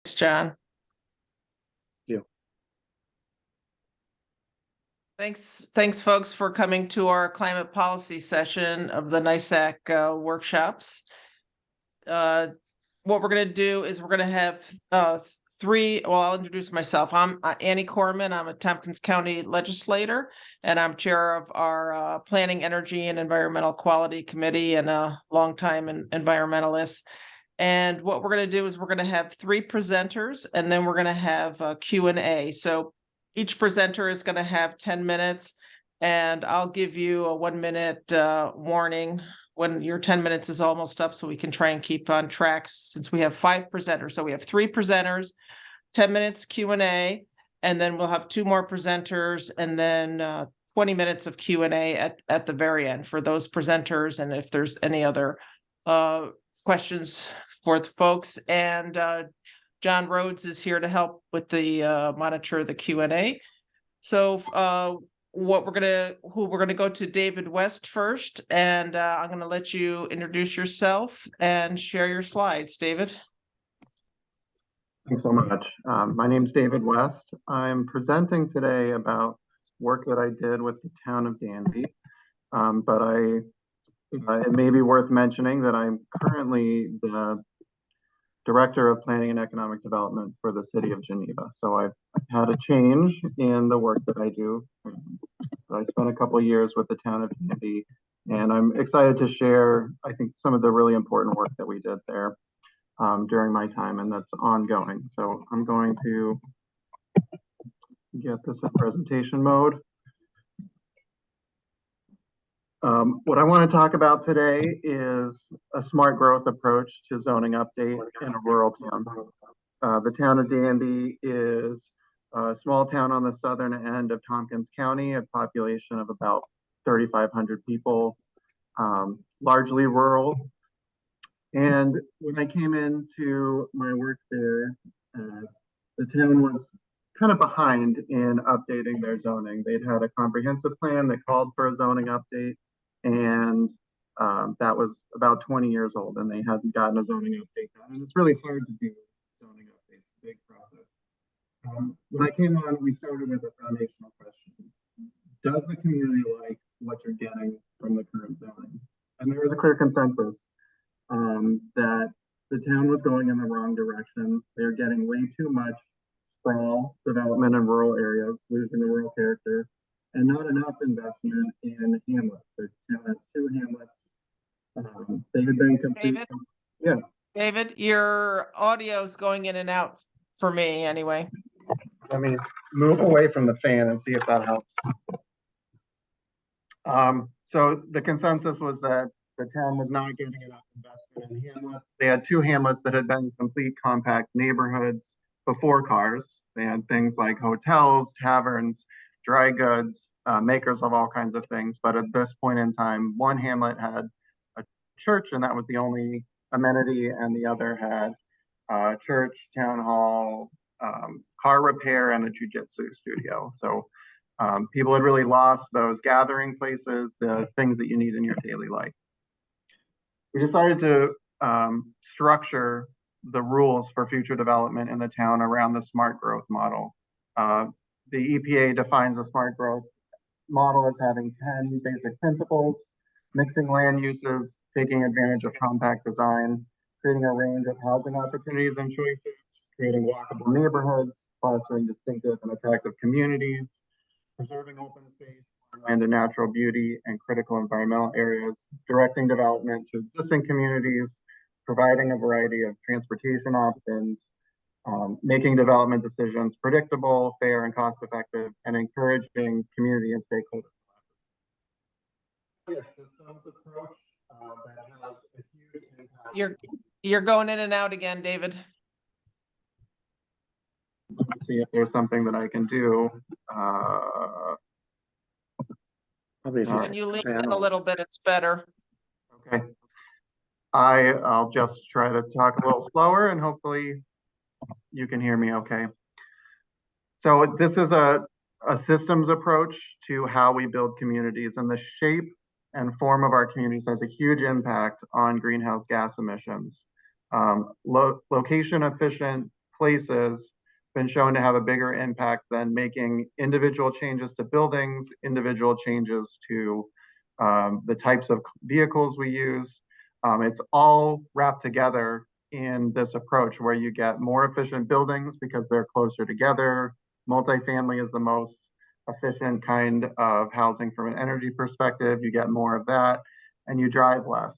Thanks, John. You. Thanks, folks, for coming to our climate policy session of the NYSAC workshops. What we're going to do is we're going to have three. Well, I'll introduce myself. I'm Annie Corman. I'm a Tompkins County legislator, and I'm chair of our Planning, Energy, and Environmental Quality Committee, and a longtime environmentalist. And what we're going to do is we're going to have three presenters, and then we're going to have a Q&A. So each presenter is going to have 10 minutes, and I'll give you a 1 minute warning when your 10 minutes is almost up, so we can try and keep on track since we have 5 presenters. So we have 3 presenters, 10 minutes Q&A, and then we'll have 2 more presenters, and then 20 minutes of Q&A at the very end for those presenters. And if there's any other questions for the folks, and John Rhodes is here to help with the monitor the Q&A. So who we're gonna go to David West first, and I'm gonna let you introduce yourself and share your slides, David. Thanks so much. My name is David West. I'm presenting today about work that I did with the town of Danby, but it may be worth mentioning that I'm currently the Director of Planning and Economic Development for the City of Geneva. So I've had a change in the work that I do. I spent a couple of years with the town of Danby, and I'm excited to share, I think, some of the really important work that we did there during my time, and that's ongoing. So I'm going to get this in presentation mode. What I want to talk about today is a smart growth approach to zoning update in a rural town. The town of Danby is a small town on the southern end of Tompkins County, a population of about 3,500 people, largely rural. And when I came into my work there, the town was kind of behind in updating their zoning. They'd had a comprehensive plan that called for a zoning update, and that was about 20 years old, and they hadn't gotten a zoning update done. And it's really hard to do zoning updates, big process. When I came on, we started with a foundational question. Does the community like what you're getting from the current zoning? And there was a clear consensus that the town was going in the wrong direction. They're getting way too much sprawl development in rural areas, losing the rural character, and not enough investment in hamlets. The town has 2 hamlets. They had been complete. David? Yeah. David, your audio is going in and out for me anyway. Let me move away from the fan and see if that helps. So the consensus was that the town was not getting enough investment in hamlets. They had 2 hamlets that had been complete compact neighborhoods before cars. They had things like hotels, taverns, dry goods, makers of all kinds of things. But at this point in time, one hamlet had a church, and that was the only amenity, and the other had a church, town hall, car repair, and a jiu-jitsu studio. So people had really lost those gathering places, the things that you need in your daily life. We decided to structure the rules for future development in the town around the smart growth model. The EPA defines a smart growth model as having 10 basic principles: mixing land uses, taking advantage of compact design, creating a range of housing opportunities and choices, creating walkable neighborhoods, fostering distinctive and attractive communities, preserving open space, land and natural beauty, and critical environmental areas, directing development to existing communities, providing a variety of transportation options, making development decisions predictable, fair, and cost-effective, and encouraging community and stakeholder systems approach that has a huge impact. You're going in and out again, David. Let's see if there's something that I can do. When you lean in a little bit, it's better. Okay. I'll just try to talk a little slower, and hopefully you can hear me okay. So this is a systems approach to how we build communities, and the shape and form of our communities has a huge impact on greenhouse gas emissions. Location efficient places been shown to have a bigger impact than making individual changes to buildings, individual changes to the types of vehicles we use. It's all wrapped together in this approach where you get more efficient buildings because they're closer together. Multifamily is the most efficient kind of housing from an energy perspective. You get more of that and you drive less.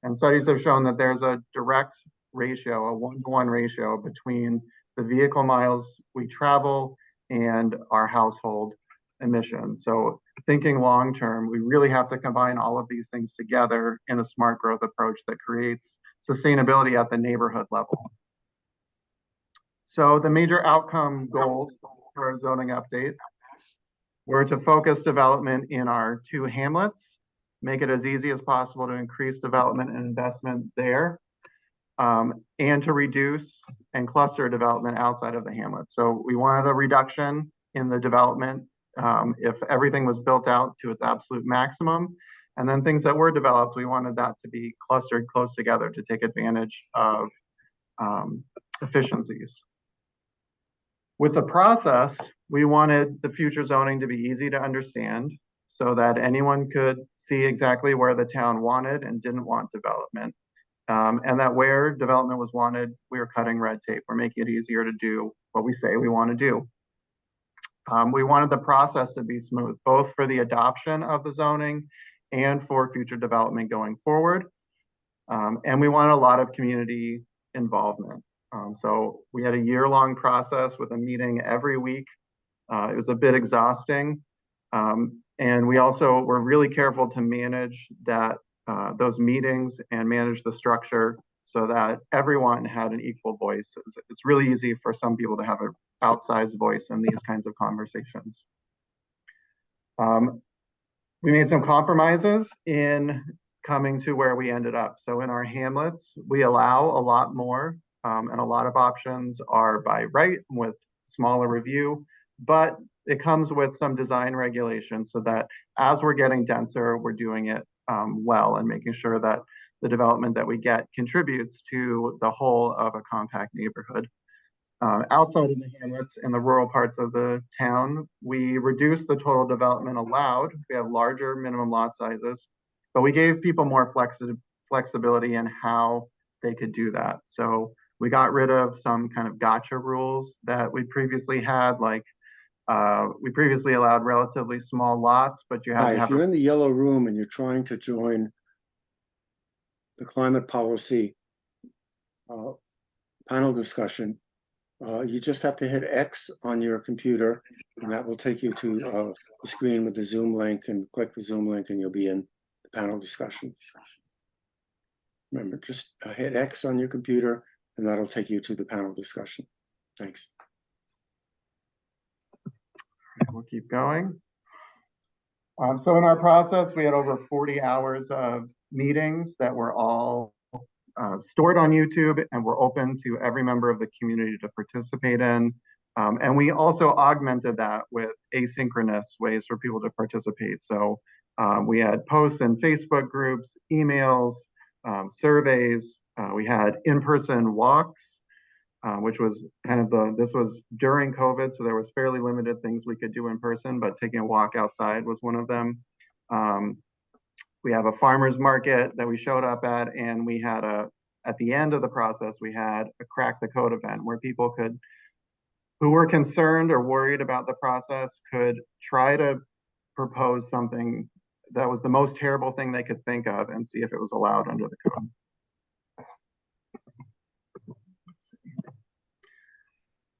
And studies have shown that there's a direct ratio, a 1-to-1 ratio between the vehicle miles we travel and our household emissions. So thinking long-term, we really have to combine all of these things together in a smart growth approach that creates sustainability at the neighborhood level. So the major outcome goals for our zoning update were to focus development in our 2 hamlets, make it as easy as possible to increase development and investment there, and to reduce and cluster development outside of the hamlet. So we wanted a reduction in the development if everything was built out to its absolute maximum. And then things that were developed, we wanted that to be clustered close together to take advantage of efficiencies. With the process, we wanted the future zoning to be easy to understand so that anyone could see exactly where the town wanted and didn't want development. And that where development was wanted, we were cutting red tape. We're making it easier to do what we say we want to do. We wanted the process to be smooth, both for the adoption of the zoning and for future development going forward. And we wanted a lot of community involvement. So we had a year-long process with a meeting every week. It was a bit exhausting. And we also were really careful to manage that those meetings and manage the structure so that everyone had an equal voice. It's really easy for some people to have an outsized voice in these kinds of conversations. We made some compromises in coming to where we ended up. So in our hamlets, we allow a lot more, and a lot of options are by right with smaller review, but it comes with some design regulations so that as we're getting denser, we're doing it well and making sure that the development that we get contributes to the whole of a compact neighborhood. Outside of the hamlets in the rural parts of the town, we reduced the total development allowed. We have larger minimum lot sizes, but we gave people more flexibility in how they could do that. So we got rid of some kind of gotcha rules that we previously had, like we previously allowed relatively small lots, but you have to have. If you're in the yellow room and you're trying to join the climate policy panel discussion, you just have to hit X on your computer, and that will take you to the screen with the Zoom link, and click the Zoom link, and you'll be in the panel discussion. Remember, just hit X on your computer, and that'll take you to the panel discussion. Thanks. We'll keep going. So in our process, we had over 40 hours of meetings that were all stored on YouTube and were open to every member of the community to participate in. And we also augmented that with asynchronous ways for people to participate. So we had posts in Facebook groups, emails, surveys. We had in-person walks, which was kind of this was during COVID, so there was fairly limited things we could do in person, but taking a walk outside was one of them. We have a farmer's market that we showed up at, and we had at the end of the process, we had a Crack the Code event where people who were concerned or worried about the process could try to propose something that was the most terrible thing they could think of and see if it was allowed under the code.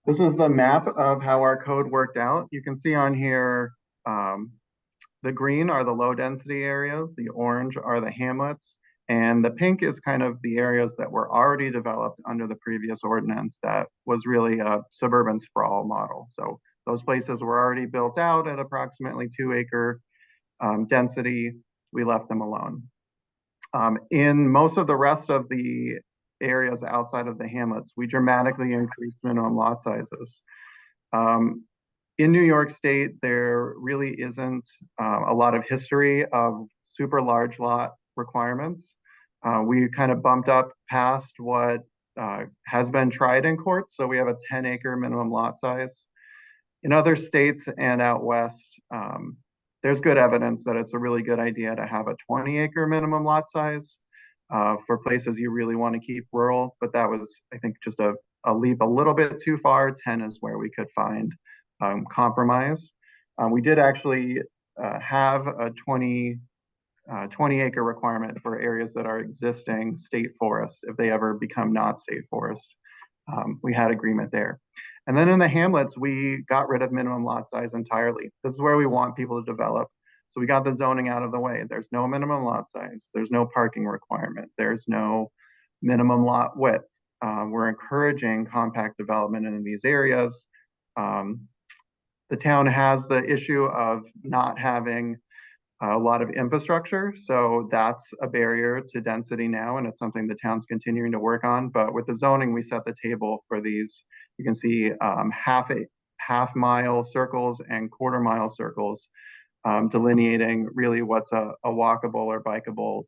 This is the map of how our code worked out. You can see on here, the green are the low density areas, the orange are the hamlets, and the pink is kind of the areas that were already developed under the previous ordinance that was really a suburban sprawl model. So those places were already built out at approximately 2-acre density. We left them alone. In most of the rest of the areas outside of the hamlets, we dramatically increased minimum lot sizes. In New York State, there really isn't a lot of history of super large lot requirements. We kind of bumped up past what has been tried in court. So we have a 10-acre minimum lot size. In other states and out west, there's good evidence that it's a really good idea to have a 20-acre minimum lot size for places you really want to keep rural. But that was, I think, just a leap a little bit too far. 10 is where we could find compromise. We did actually have a 20-acre requirement for areas that are existing state forest if they ever become not state forest. We had agreement there. And then in the hamlets, we got rid of minimum lot size entirely. This is where we want people to develop. So we got the zoning out of the way. There's no minimum lot size. There's no parking requirement. There's no minimum lot width. We're encouraging compact development in these areas. The town has the issue of not having a lot of infrastructure. So that's a barrier to density now, and it's something the town's continuing to work on. But with the zoning, we set the table for these. You can see half-mile circles and quarter-mile circles, delineating really what's a walkable or bikeable.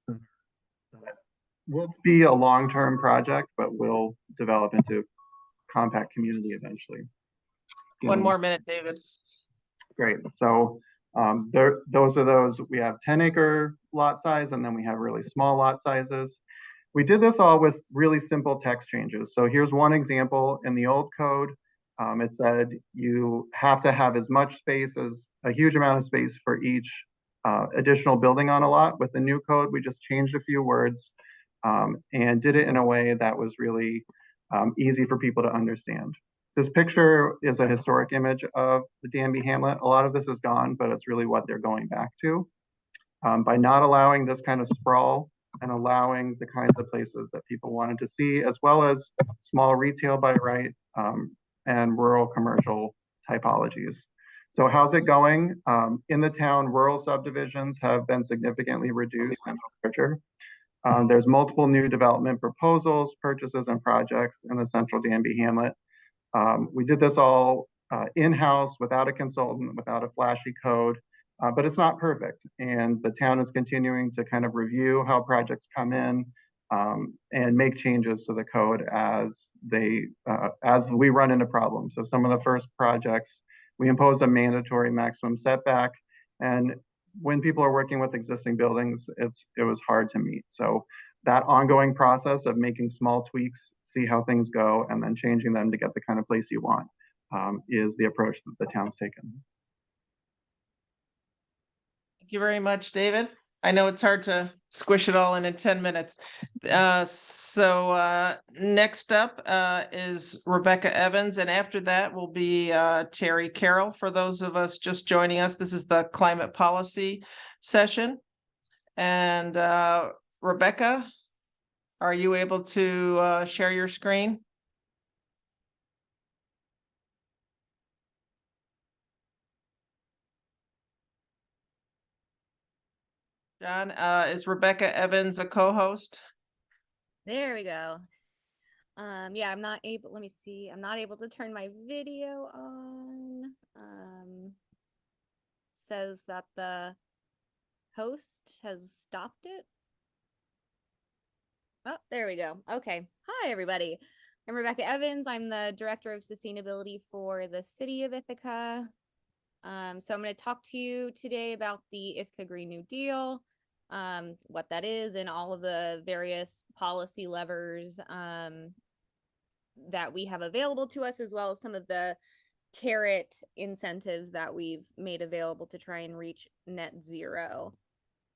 Will be a long-term project, but will develop into compact community eventually. One more minute, David. Great. So those we have 10-acre lot size, and then we have really small lot sizes. We did this all with really simple text changes. So here's one example. In the old code, it said you have to have as much space as a huge amount of space for each additional building on a lot. With the new code, we just changed a few words and did it in a way that was really easy for people to understand. This picture is a historic image of the Danby hamlet. A lot of this is gone, but it's really what they're going back to. By not allowing this kind of sprawl and allowing the kinds of places that people wanted to see, as well as small retail by right and rural commercial typologies. So how's it going? In the town, rural subdivisions have been significantly reduced and larger. There's multiple new development proposals, purchases, and projects in the central Danby hamlet. We did this all in-house without a consultant, without a flashy code, but it's not perfect. And the town is continuing to kind of review how projects come in and make changes to the code as we run into problems. So some of the first projects, we imposed a mandatory maximum setback. And when people are working with existing buildings, it was hard to meet. So that ongoing process of making small tweaks, see how things go, and then changing them to get the kind of place you want is the approach that the town's taken. Thank you very much, David. I know it's hard to squish it all in 10 minutes. So next up is Rebecca Evans, and after that will be Terry Carroll. For those of us just joining us, this is the climate policy session. And Rebecca, are you able to share your screen? John, is Rebecca Evans a co-host? There we go. Yeah, I'm not able, let me see. I'm not able to turn my video on. Says that the host has stopped it. Oh, there we go. Okay. Hi, everybody. I'm Rebecca Evans. I'm the Director of Sustainability for the City of Ithaca. So I'm going to talk to you today about the Ithaca Green New Deal, what that is, and all of the various policy levers that we have available to us, as well as some of the carrot incentives that we've made available to try and reach net zero.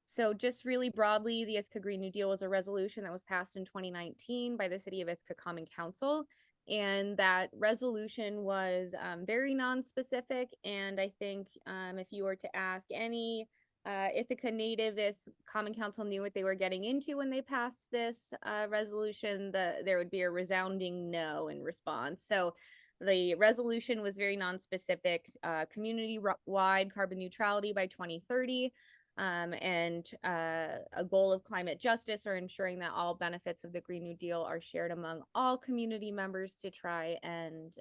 So just really broadly, the Ithaca Green New Deal was a resolution that was passed in 2019 by the City of Ithaca Common Council. And that resolution was very non-specific. And I think if you were to ask any Ithaca native if Common Council knew what they were getting into when they passed this resolution, there would be a resounding no in response. So the resolution was very non-specific, community-wide carbon neutrality by 2030, and a goal of climate justice, or ensuring that all benefits of the Green New Deal are shared among all community members to try and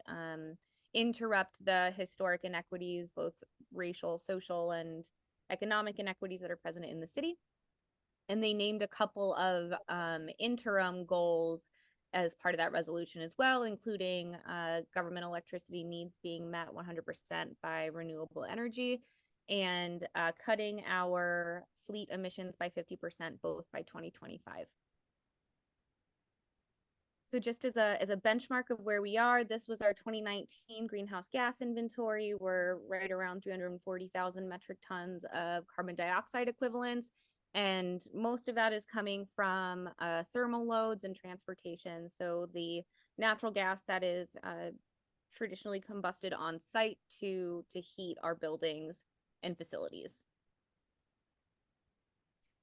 interrupt the historic inequities, both racial, social, and economic inequities that are present in the city. And they named a couple of interim goals as part of that resolution as well, including government electricity needs being met 100% by renewable energy, and cutting our fleet emissions by 50% both by 2025. So just as a benchmark of where we are, this was our 2019 greenhouse gas inventory. We're right around 340,000 metric tons of carbon dioxide equivalents. And most of that is coming from thermal loads and transportation. So the natural gas that is traditionally combusted on site to heat our buildings and facilities.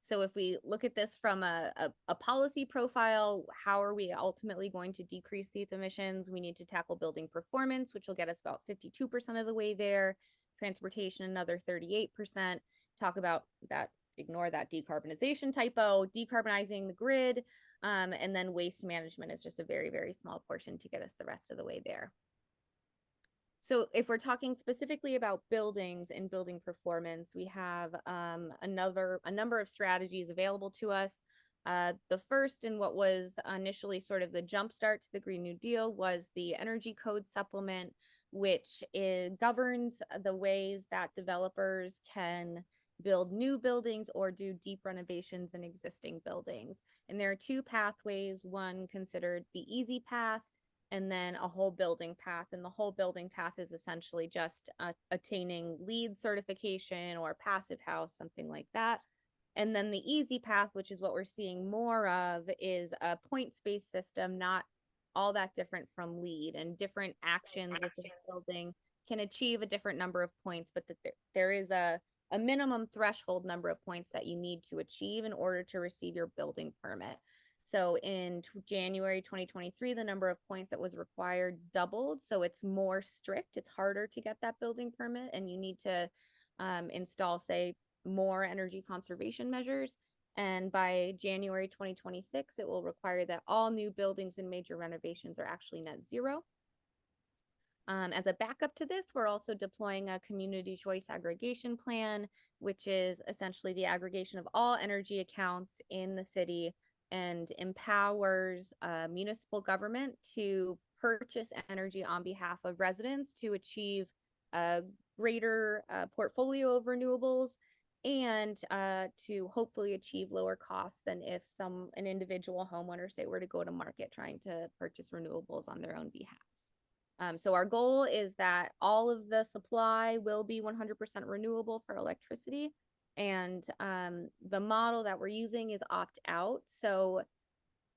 So if we look at this from a policy profile, how are we ultimately going to decrease these emissions? We need to tackle building performance, which will get us about 52% of the way there. Transportation, another 38%. Talk about that, ignore that decarbonization typo, decarbonizing the grid, and then waste management is just a very, very small portion to get us the rest of the way there. So if we're talking specifically about buildings and building performance, we have a number of strategies available to us. The first, and what was initially sort of the jumpstart to the Green New Deal, was the Energy Code Supplement, which governs the ways that developers can build new buildings or do deep renovations in existing buildings. And there are two pathways, one considered the easy path, and then a whole building path. And the whole building path is essentially just attaining LEED certification or passive house, something like that. And then the easy path, which is what we're seeing more of, is a points-based system, not all that different from LEED, and different actions within the building can achieve a different number of points, but that there is a minimum threshold number of points that you need to achieve in order to receive your building permit. So in January 2023, the number of points that was required doubled. So it's more strict. It's harder to get that building permit, and you need to install, say, more energy conservation measures. And by January 2026, it will require that all new buildings and major renovations are actually net zero. As a backup to this, we're also deploying a community choice aggregation plan, which is essentially the aggregation of all energy accounts in the city and empowers municipal government to purchase energy on behalf of residents to achieve a greater portfolio of renewables, and to hopefully achieve lower costs than if an individual homeowner, say, were to go to market trying to purchase renewables on their own behalf. So our goal is that all of the supply will be 100% renewable for electricity. And the model that we're using is opt out. So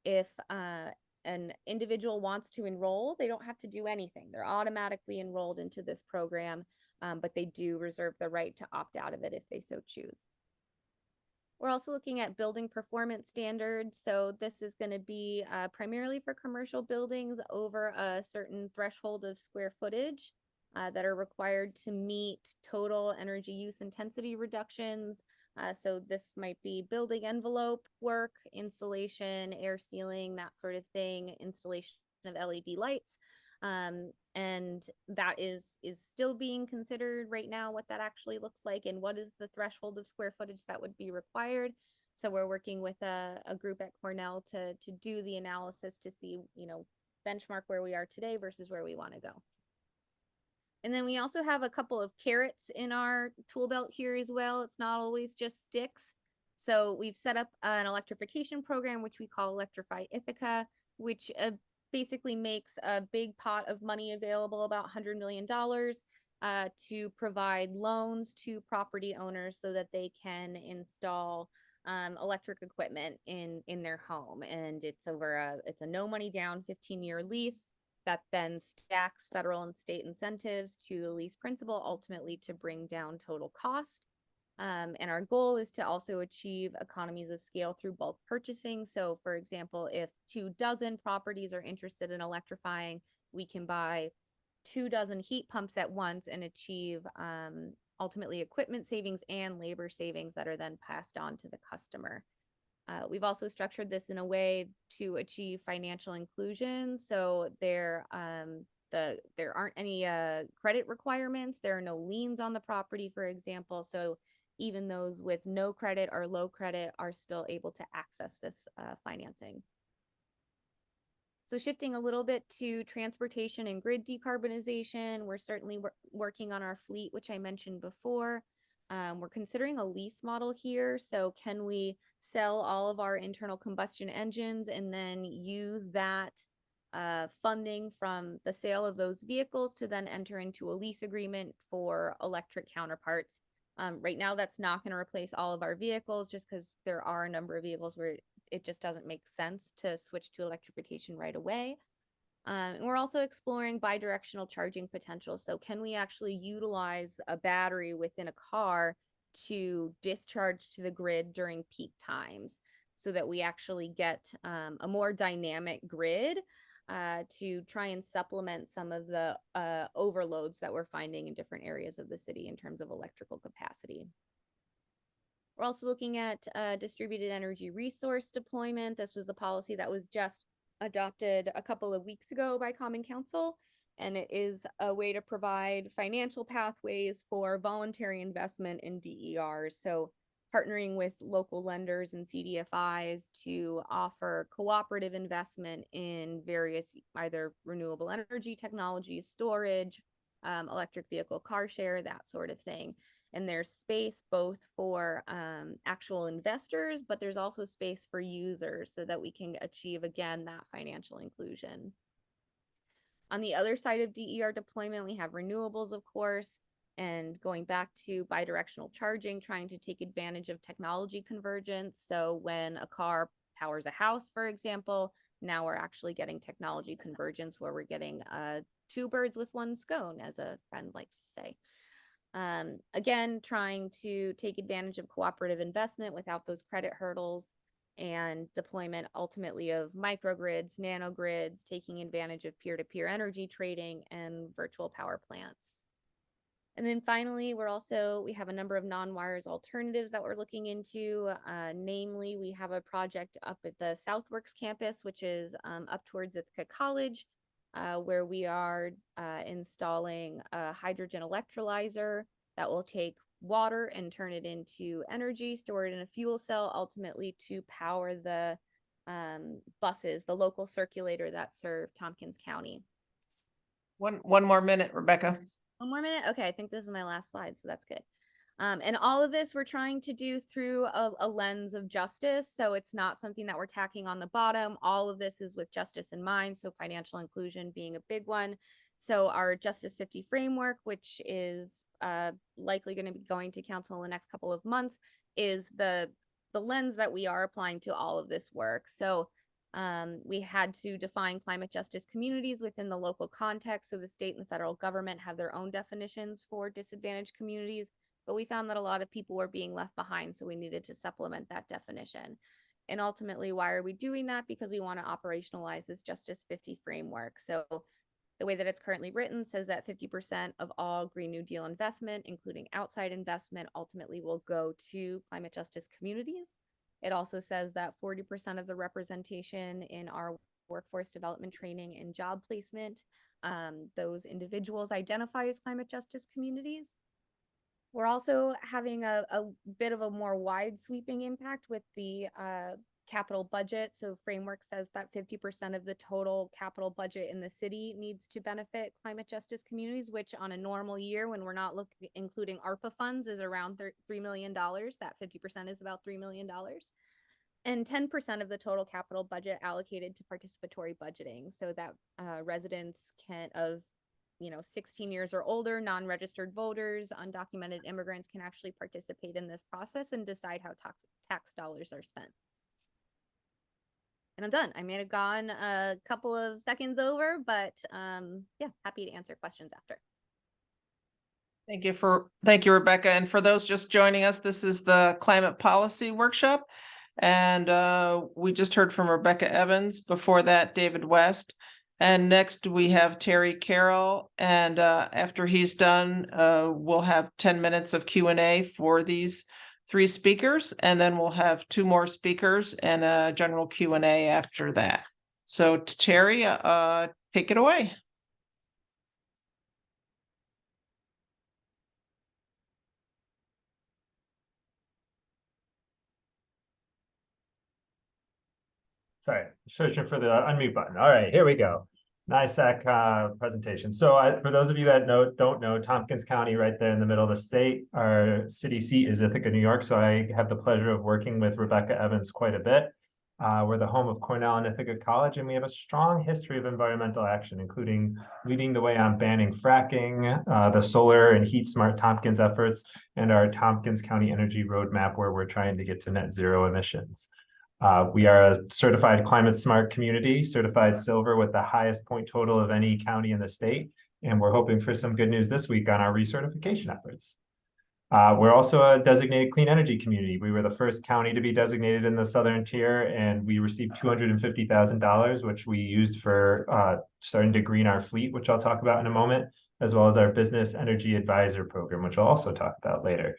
if an individual wants to enroll, they don't have to do anything. They're automatically enrolled into this program, but they do reserve the right to opt out of it if they so choose. We're also looking at building performance standards. So this is going to be primarily for commercial buildings over a certain threshold of square footage that are required to meet total energy use intensity reductions. So this might be building envelope work, insulation, air sealing, that sort of thing, installation of LED lights. And that is still being considered right now, what that actually looks like and what is the threshold of square footage that would be required. So we're working with a group at Cornell to do the analysis to see, benchmark where we are today versus where we want to go. And then we also have a couple of carrots in our tool belt here as well. It's not always just sticks. So we've set up an electrification program, which we call Electrify Ithaca, which basically makes a big pot of money available, about $100 million, to provide loans to property owners so that they can install electric equipment in their home. And it's a no money down 15-year lease that then stacks federal and state incentives to the lease principal, ultimately to bring down total cost. And our goal is to also achieve economies of scale through bulk purchasing. So for example, if 24 properties are interested in electrifying, we can buy 24 heat pumps at once and achieve ultimately equipment savings and labor savings that are then passed on to the customer. We've also structured this in a way to achieve financial inclusion. So there aren't any credit requirements. There are no liens on the property, for example. So even those with no credit or low credit are still able to access this financing. So shifting a little bit to transportation and grid decarbonization, we're certainly working on our fleet, which I mentioned before. We're considering a lease model here. So can we sell all of our internal combustion engines and then use that funding from the sale of those vehicles to then enter into a lease agreement for electric counterparts? Right now, that's not going to replace all of our vehicles just because there are a number of vehicles where it just doesn't make sense to switch to electrification right away. And we're also exploring bidirectional charging potential. So can we actually utilize a battery within a car to discharge to the grid during peak times so that we actually get a more dynamic grid to try and supplement some of the overloads that we're finding in different areas of the city in terms of electrical capacity. We're also looking at distributed energy resource deployment. This was a policy that was just adopted a couple of weeks ago by Common Council, and it is a way to provide financial pathways for voluntary investment in DERs. So partnering with local lenders and CDFIs to offer cooperative investment in various either renewable energy technologies, storage, electric vehicle car share, that sort of thing. And there's space both for actual investors, but there's also space for users so that we can achieve, again, that financial inclusion. On the other side of DER deployment, we have renewables, of course, and going back to bidirectional charging, trying to take advantage of technology convergence. So when a car powers a house, for example, now we're actually getting technology convergence where we're getting two birds with one stone, as a friend likes to say. Again, trying to take advantage of cooperative investment without those credit hurdles, and deployment ultimately of microgrids, nanogrids, taking advantage of peer-to-peer energy trading and virtual power plants. And then finally, we have a number of non-wires alternatives that we're looking into. Namely, we have a project up at the Southworks campus, which is up towards Ithaca College, where we are installing a hydrogen electrolyzer that will take water and turn it into energy, store it in a fuel cell, ultimately to power the buses, the local circulator that serve Tompkins County. One more minute, Rebecca. One more minute? Okay, I think this is my last slide, so that's good. And all of this we're trying to do through a lens of justice. So it's not something that we're tacking on the bottom. All of this is with justice in mind. So financial inclusion being a big one. So our Justice 50 framework, which is likely going to be going to council in the next couple of months, is the lens that we are applying to all of this work. So we had to define climate justice communities within the local context. So the state and the federal government have their own definitions for disadvantaged communities, but we found that a lot of people were being left behind. So we needed to supplement that definition. And ultimately, why are we doing that? Because we want to operationalize this Justice 50 framework. So the way that it's currently written says that 50% of all Green New Deal investment, including outside investment, ultimately will go to climate justice communities. It also says that 40% of the representation in our workforce development training and job placement, those individuals identify as climate justice communities. We're also having a bit of a more wide sweeping impact with the capital budget. So framework says that 50% of the total capital budget in the city needs to benefit climate justice communities, which on a normal year, when we're not including ARPA funds, is around $3 million. That 50% is about $3 million. And 10% of the total capital budget allocated to participatory budgeting, so that residents of 16 years or older, non-registered voters, undocumented immigrants can actually participate in this process and decide how tax dollars are spent. And I'm done. I may have gone a couple of seconds over, but yeah, happy to answer questions after. Thank you, Rebecca. And for those just joining us, this is the climate policy workshop. And we just heard from Rebecca Evans. Before that, David West. And next we have Terry Carroll. And after he's done, we'll have 10 minutes of Q&A for these three speakers. And then we'll have two more speakers and a general Q&A after that. So Terry, take it away. Sorry, searching for the unmute button. All right, here we go. NYSEC presentation. So for those of you that don't know, Tompkins County, right there in the middle of the state, our city seat is Ithaca, New York. So I have the pleasure of working with Rebecca Evans quite a bit. We're the home of Cornell and Ithaca College, and we have a strong history of environmental action, including leading the way on banning fracking, the solar and heat smart Tompkins efforts, and our Tompkins County Energy Roadmap, where we're trying to get to net zero emissions. We are a certified climate smart community, certified silver with the highest point total of any county in the state. And we're hoping for some good news this week on our recertification efforts. We're also a designated clean energy community. We were the first county to be designated in the southern tier, and we received $250,000, which we used for starting to green our fleet, which I'll talk about in a moment, as well as our business energy advisor program, which I'll also talk about later.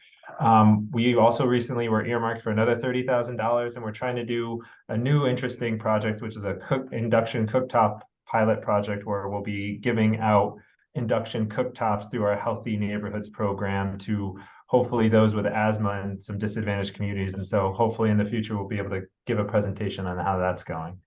We also recently were earmarked for another $30,000, and we're trying to do a new interesting project, which is a induction cooktop pilot project, where we'll be giving out induction cooktops through our Healthy Neighborhoods program to hopefully those with asthma and some disadvantaged communities. And so hopefully in the future, we'll be able to give a presentation on how that's going.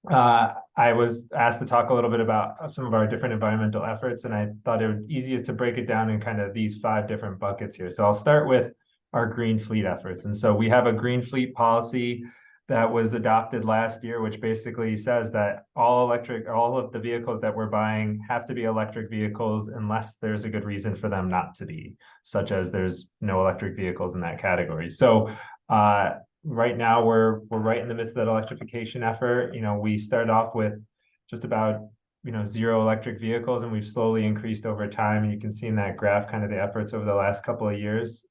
I was asked to talk a little bit about some of our different environmental efforts, and I thought it would be easiest to break it down in kind of these 5 different buckets here. So I'll start with our green fleet efforts. And so we have a green fleet policy that was adopted last year, which basically says that all of the vehicles that we're buying have to be electric vehicles unless there's a good reason for them not to be, such as there's no electric vehicles in that category. So right now we're right in the midst of that electrification effort. You know, we started off with just about 0 electric vehicles, and we've slowly increased over time. And you can see in that graph kind of the efforts over the last couple of years.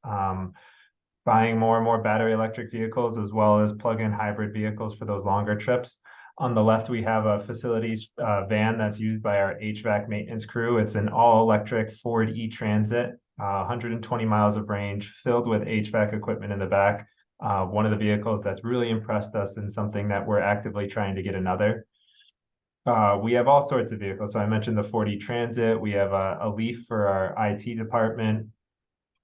Buying more and more battery electric vehicles, as well as plug-in hybrid vehicles for those longer trips. On the left, we have a facilities van that's used by our HVAC maintenance crew. It's an all-electric Ford E-Transit, 120 miles of range, filled with HVAC equipment in the back. One of the vehicles that's really impressed us, and something that we're actively trying to get another. We have all sorts of vehicles. So I mentioned the Ford E-Transit. We have a Leaf for our IT department.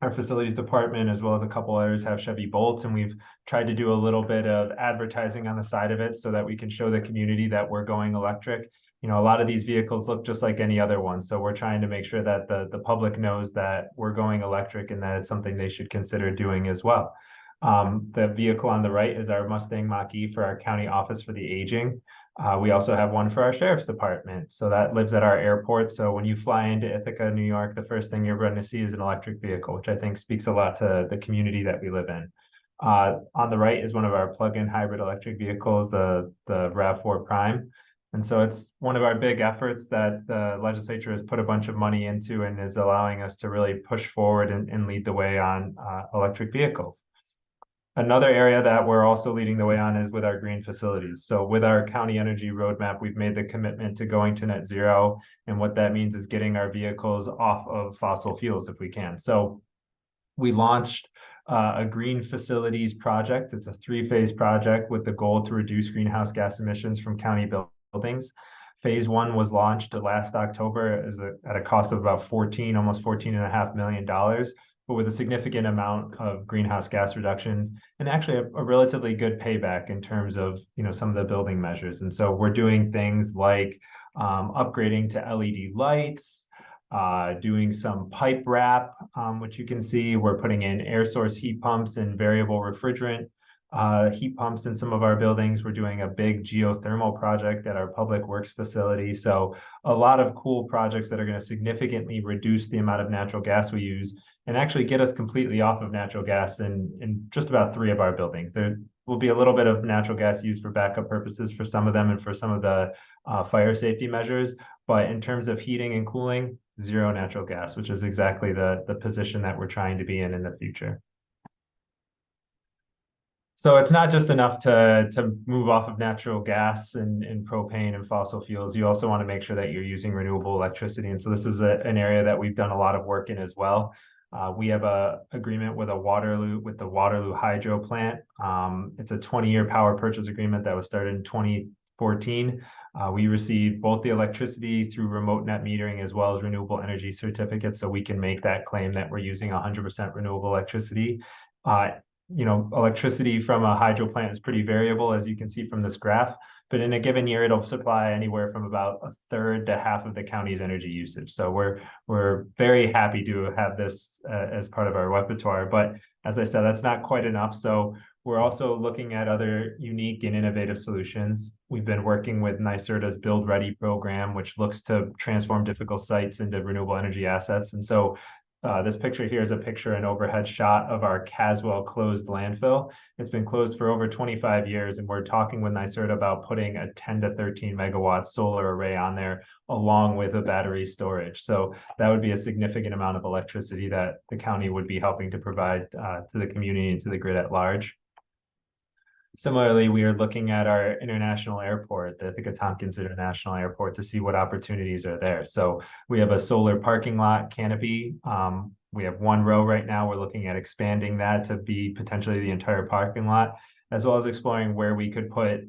Our facilities department, as well as a couple others, have Chevy Bolts, and we've tried to do a little bit of advertising on the side of it so that we can show the community that we're going electric. You know, a lot of these vehicles look just like any other one, so we're trying to make sure that the public knows that we're going electric and that it's something they should consider doing as well. The vehicle on the right is our Mustang Mach-E for our county office for the aging. We also have one for our sheriff's department. So that lives at our airport. So when you fly into Ithaca, New York, the first thing you're going to see is an electric vehicle, which I think speaks a lot to the community that we live in. On the right is one of our plug-in hybrid electric vehicles, the RAV4 Prime. And so it's one of our big efforts that the legislature has put a bunch of money into, and is allowing us to really push forward and lead the way on electric vehicles. Another area that we're also leading the way on is with our green facilities. So with our county energy roadmap, we've made the commitment to going to net zero. And what that means is getting our vehicles off of fossil fuels if we can. So we launched a green facilities project. It's a 3-phase project with the goal to reduce greenhouse gas emissions from county buildings. Phase 1 was launched last October at a cost of about almost $14.5 million. But with a significant amount of greenhouse gas reductions, and actually a relatively good payback in terms of some of the building measures. And so we're doing things like upgrading to LED lights, doing some pipe wrap, which you can see. We're putting in air source heat pumps and variable refrigerant heat pumps in some of our buildings. We're doing a big geothermal project at our public works facility. So a lot of cool projects that are going to significantly reduce the amount of natural gas we use, and actually get us completely off of natural gas in just about 3 of our buildings. There will be a little bit of natural gas used for backup purposes for some of them and for some of the fire safety measures. But in terms of heating and cooling, 0 natural gas, which is exactly the position that we're trying to be in the future. So it's not just enough to move off of natural gas and propane and fossil fuels. You also want to make sure that you're using renewable electricity. And so this is an area that we've done a lot of work in as well. We have an agreement with the Waterloo Hydro Plant. It's a 20-year power purchase agreement that was started in 2014. We received both the electricity through remote net metering as well as renewable energy certificates, so we can make that claim that we're using 100% renewable electricity. electricity from a hydro plant is pretty variable, as you can see from this graph, but in a given year, it'll supply anywhere from about a third to half of the county's energy usage. So we're very happy to have this as part of our repertoire. But as I said, that's not quite enough. So we're also looking at other unique and innovative solutions. We've been working with NYSERDA's Build Ready program, which looks to transform difficult sites into renewable energy assets. And so this picture here is a picture, an overhead shot of our Caswell closed landfill. It's been closed for over 25 years, and we're talking with NYSERDA about putting a 10 to 13 megawatt solar array on there, along with a battery storage. So that would be a significant amount of electricity that the county would be helping to provide to the community and to the grid at large. Similarly, we are looking at our international airport, the Ithaca Tompkins International Airport, to see what opportunities are there. So we have a solar parking lot canopy. We have one row right now. We're looking at expanding that to be potentially the entire parking lot, as well as exploring where we could put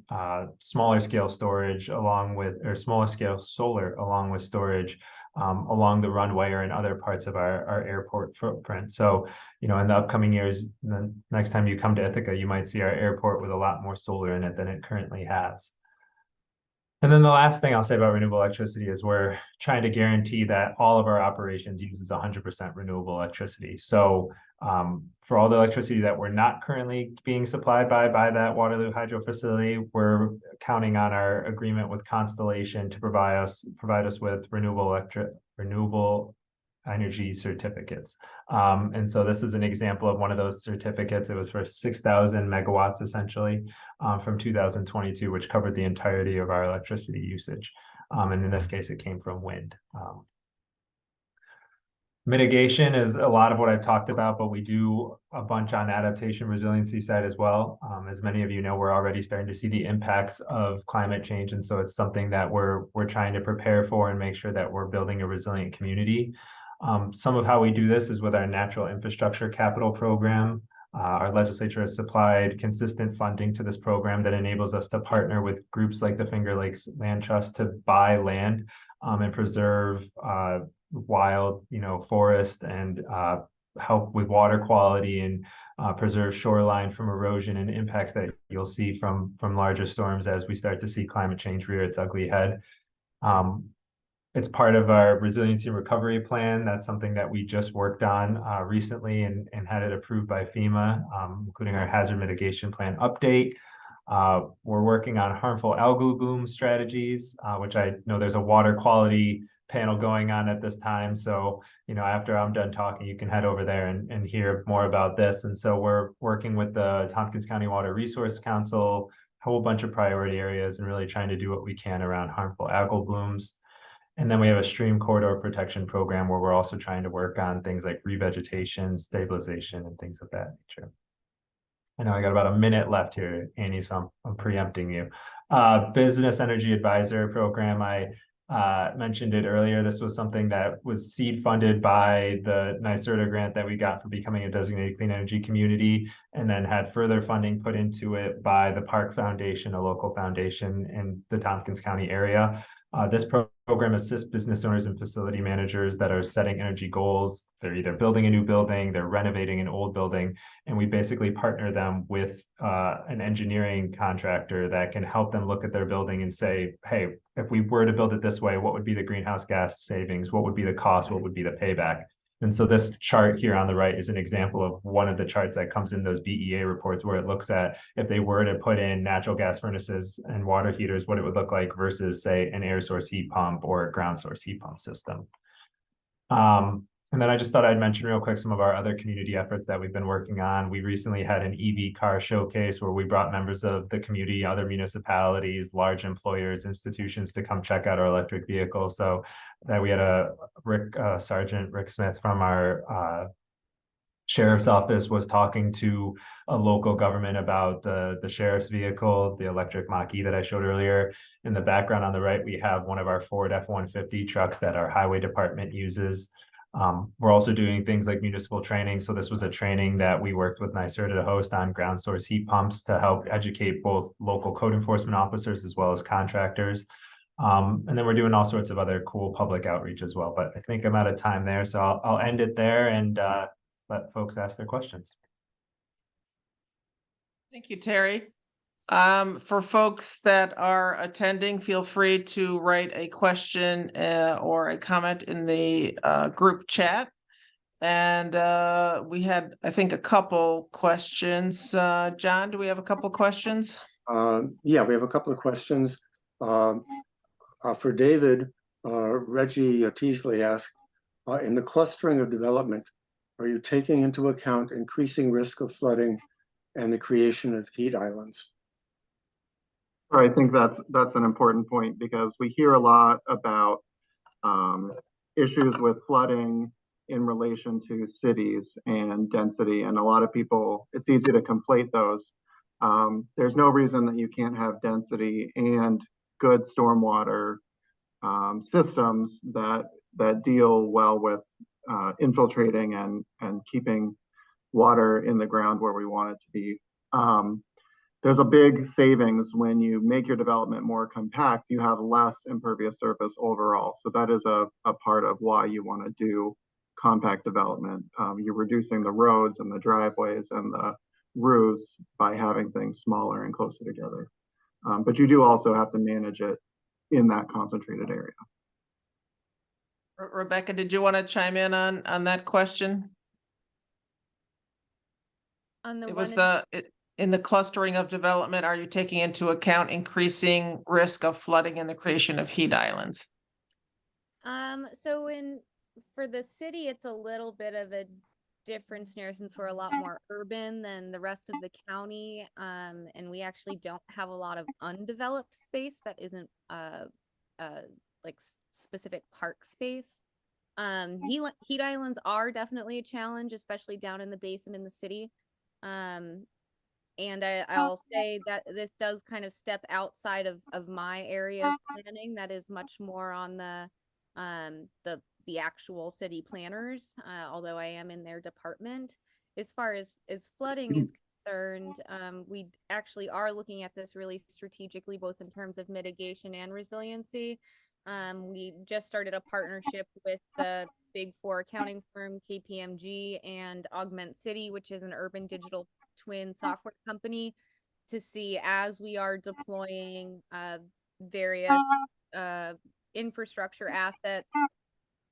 smaller scale storage along with, or smaller scale solar along with storage along the runway or in other parts of our airport footprint. So, in the upcoming years, the next time you come to Ithaca, you might see our airport with a lot more solar in it than it currently has. And then the last thing I'll say about renewable electricity is we're trying to guarantee that all of our operations uses 100% renewable electricity. So for all the electricity that we're not currently being supplied by that Waterloo Hydro facility, we're counting on our agreement with Constellation to provide us with renewable energy certificates. And so this is an example of one of those certificates. It was for 6,000 megawatts essentially from 2022, which covered the entirety of our electricity usage. And in this case, it came from wind. Mitigation is a lot of what I've talked about, but we do a bunch on adaptation resiliency side as well. As many of you know, we're already starting to see the impacts of climate change. And so it's something that we're trying to prepare for and make sure that we're building a resilient community. Some of how we do this is with our natural infrastructure capital program. Our legislature has supplied consistent funding to this program that enables us to partner with groups like the Finger Lakes Land Trust to buy land and preserve wild, forest and help with water quality and preserve shoreline from erosion and impacts that you'll see from larger storms as we start to see climate change rear its ugly head. It's part of our resiliency and recovery plan. That's something that we just worked on recently and had it approved by FEMA, including our hazard mitigation plan update. We're working on harmful algal bloom strategies, which I know there's a water quality panel going on at this time. So, after I'm done talking, you can head over there and hear more about this. And so we're working with the Tompkins County Water Resource Council, a whole bunch of priority areas, and really trying to do what we can around harmful algal blooms. And then we have a stream corridor protection program where we're also trying to work on things like revegetation, stabilization, and things of that nature. I know I got about a minute left here, Annie, so I'm preempting you. Business Energy Advisor Program, I mentioned it earlier. This was something that was seed funded by the NYSERDA grant that we got for becoming a designated clean energy community, and then had further funding put into it by the Park Foundation, a local foundation in the Tompkins County area. This program assists business owners and facility managers that are setting energy goals. They're either building a new building, they're renovating an old building, and we basically partner them with an engineering contractor that can help them look at their building and say, hey, if we were to build it this way, what would be the greenhouse gas savings? What would be the cost? What would be the payback? And so this chart here on the right is an example of one of the charts that comes in those BEA reports, where it looks at if they were to put in natural gas furnaces and water heaters, what it would look like versus, say, an air source heat pump or a ground source heat pump system. And then I just thought I'd mention real quick some of our other community efforts that we've been working on. We recently had an EV car showcase where we brought members of the community, other municipalities, large employers, institutions to come check out our electric vehicles. So that we had Sergeant Rick Smith from our sheriff's office was talking to a local government about the sheriff's vehicle, the electric Mach-E that I showed earlier. In the background on the right, we have one of our Ford F-150 trucks that our highway department uses. We're also doing things like municipal training. So this was a training that we worked with NYSERDA to host on ground source heat pumps to help educate both local code enforcement officers as well as contractors. And then we're doing all sorts of other cool public outreach as well. But I think I'm out of time there. So I'll end it there and let folks ask their questions. Thank you, Terry. For folks that are attending, feel free to write a question or a comment in the group chat. And we had, I think, a couple questions. John, do we have a couple questions? Yeah, we have a couple of questions. For David, Reggie Teasley asked, in the clustering of development, are you taking into account increasing risk of flooding and the creation of heat islands? I think that's an important point because we hear a lot about issues with flooding in relation to cities and density, and a lot of people, it's easy to conflate those. There's no reason that you can't have density and good stormwater systems that deal well with infiltrating and keeping water in the ground where we want it to be. There's a big savings when you make your development more compact, you have less impervious surface overall. So that is a part of why you want to do compact development. You're reducing the roads and the driveways and the roofs by having things smaller and closer together. But you do also have to manage it in that concentrated area. Rebecca, did you want to chime in on that question? On the It one was in the clustering of development, are you taking into account increasing risk of flooding and the creation of heat islands? So for the city, it's a little bit of a different scenario since we're a lot more urban than the rest of the county. And we actually don't have a lot of undeveloped space that isn't like specific park space. Heat islands are definitely a challenge, especially down in the basin in the city. And I'll say that this does kind of step outside of my area of planning. That is much more on the actual city planners, although I am in their department. As far as flooding is concerned, we actually are looking at this really strategically, both in terms of mitigation and resiliency. We just started a partnership with the Big Four accounting firm KPMG and Augment City, which is an urban digital twin software company, to see as we are deploying various infrastructure assets,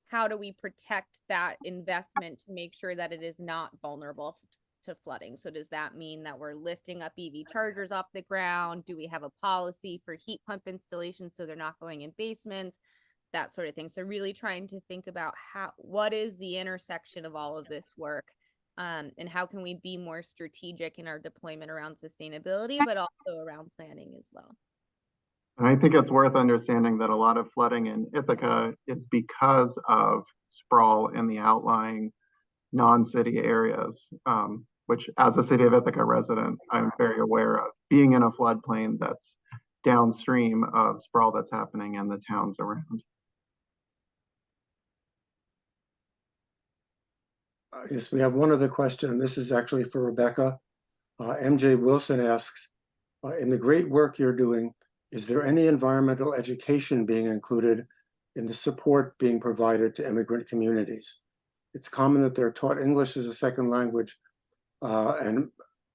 how do we protect that investment to make sure that it is not vulnerable to flooding? So does that mean that we're lifting up EV chargers off the ground? Do we have a policy for heat pump installations so they're not going in basements? That sort of thing. So really trying to think about what is the intersection of all of this work, and how can we be more strategic in our deployment around sustainability, but also around planning as well. And I think it's worth understanding that a lot of flooding in Ithaca is because of sprawl in the outlying non-city areas, which as a City of Ithaca resident, I'm very aware of being in a floodplain that's downstream of sprawl that's happening in the towns around. Yes, we have one other question, and this is actually for Rebecca. MJ Wilson asks, in the great work you're doing, is there any environmental education being included in the support being provided to immigrant communities? It's common that they're taught English as a second language and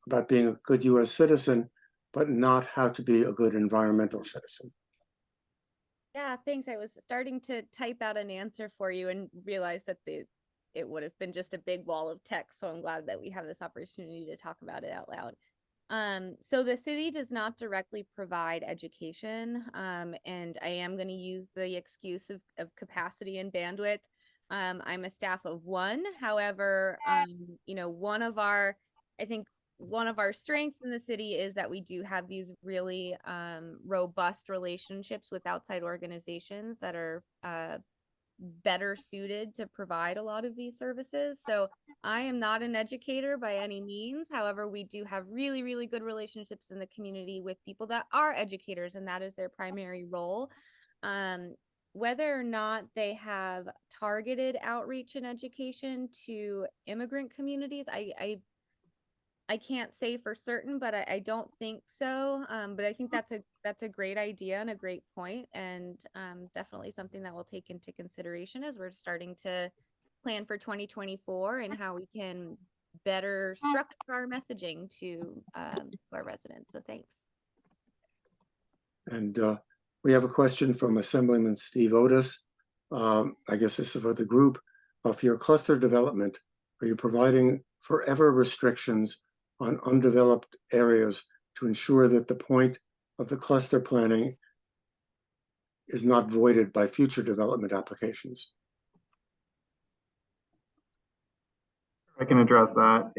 about being a good US citizen, but not how to be a good environmental citizen. Yeah, thanks. I was starting to type out an answer for you and realized that it would have been just a big wall of text. So I'm glad that we have this opportunity to talk about it out loud. So the city does not directly provide education, and I am going to use the excuse of capacity and bandwidth. I'm a staff of one. However, I think one of our strengths in the city is that we do have these really robust relationships with outside organizations that are better suited to provide a lot of these services. So I am not an educator by any means. However, we do have really, really good relationships in the community with people that are educators, and that is their primary role. Whether or not they have targeted outreach and education to immigrant communities, I can't say for certain, but I don't think so. But I think that's a great idea and a great point, and definitely something that we'll take into consideration as we're starting to plan for 2024 and how we can better structure our messaging to our residents. So thanks. And we have a question from Assemblyman Steve Otis. I guess this is for the group. For your cluster development, are you providing forever restrictions on undeveloped areas to ensure that the point of the cluster planning is not voided by future development applications? I can address that.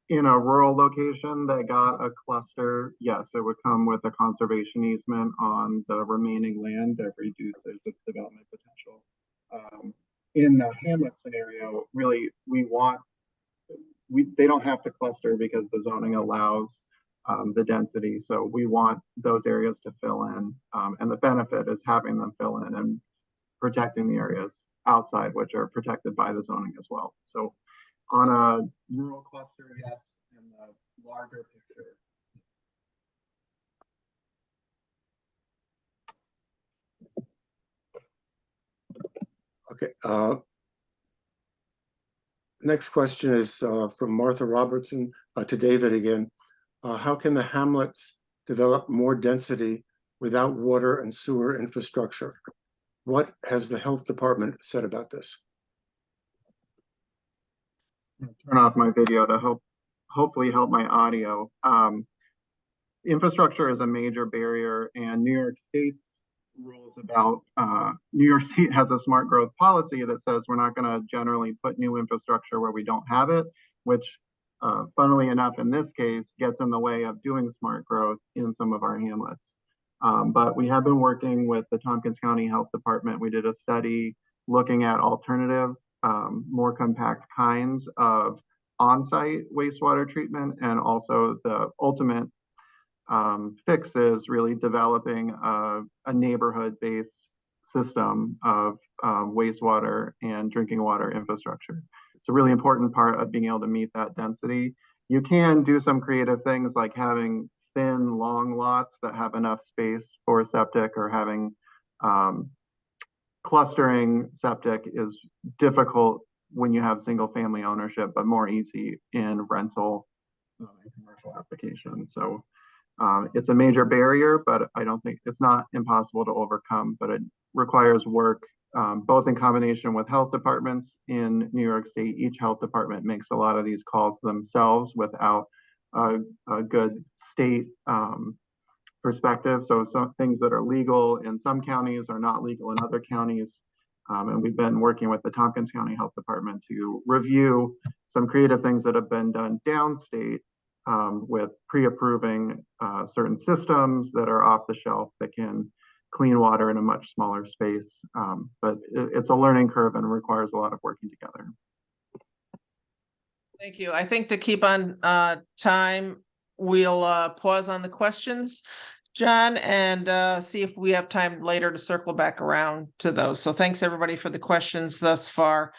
In a rural location that got a cluster, yes, it would come with a conservation easement on the remaining land that reduces its development potential. In the hamlet scenario, really, they don't have to cluster because the zoning allows the density. So we want those areas to fill in. And the benefit is having them fill in and protecting the areas outside, which are protected by the zoning as well. So on a rural cluster, yes, in the larger picture. Okay. Next question is from Martha Robertson to David again. How can the hamlets develop more density without water and sewer infrastructure? What has the health department said about this? Turn off my video to hopefully help my audio. Infrastructure is a major barrier, and New York State's rules about New York State has a smart growth policy that says we're not going to generally put new infrastructure where we don't have it, which funnily enough in this case gets in the way of doing smart growth in some of our hamlets. But we have been working with the Tompkins County Health Department. We did a study looking at alternative, more compact kinds of on-site wastewater treatment, and also the ultimate fix is really developing a neighborhood-based system of wastewater and drinking water infrastructure. It's a really important part of being able to meet that density. You can do some creative things like having thin, long lots that have enough space for septic, or having clustering septic is difficult when you have single family ownership, but more easy in rental and commercial applications. So it's a major barrier, but I don't think it's not impossible to overcome, but it requires work, both in combination with health departments in New York State. Each health department makes a lot of these calls themselves without a good state perspective. So some things that are legal in some counties are not legal in other counties. And we've been working with the Tompkins County Health Department to review some creative things that have been done downstate, with pre-approving certain systems that are off the shelf that can clean water in a much smaller space. But it's a learning curve and requires a lot of working together. Thank you. I think to keep on time, we'll pause on the questions, John, and see if we have time later to circle back around to those. So thanks everybody for the questions thus far.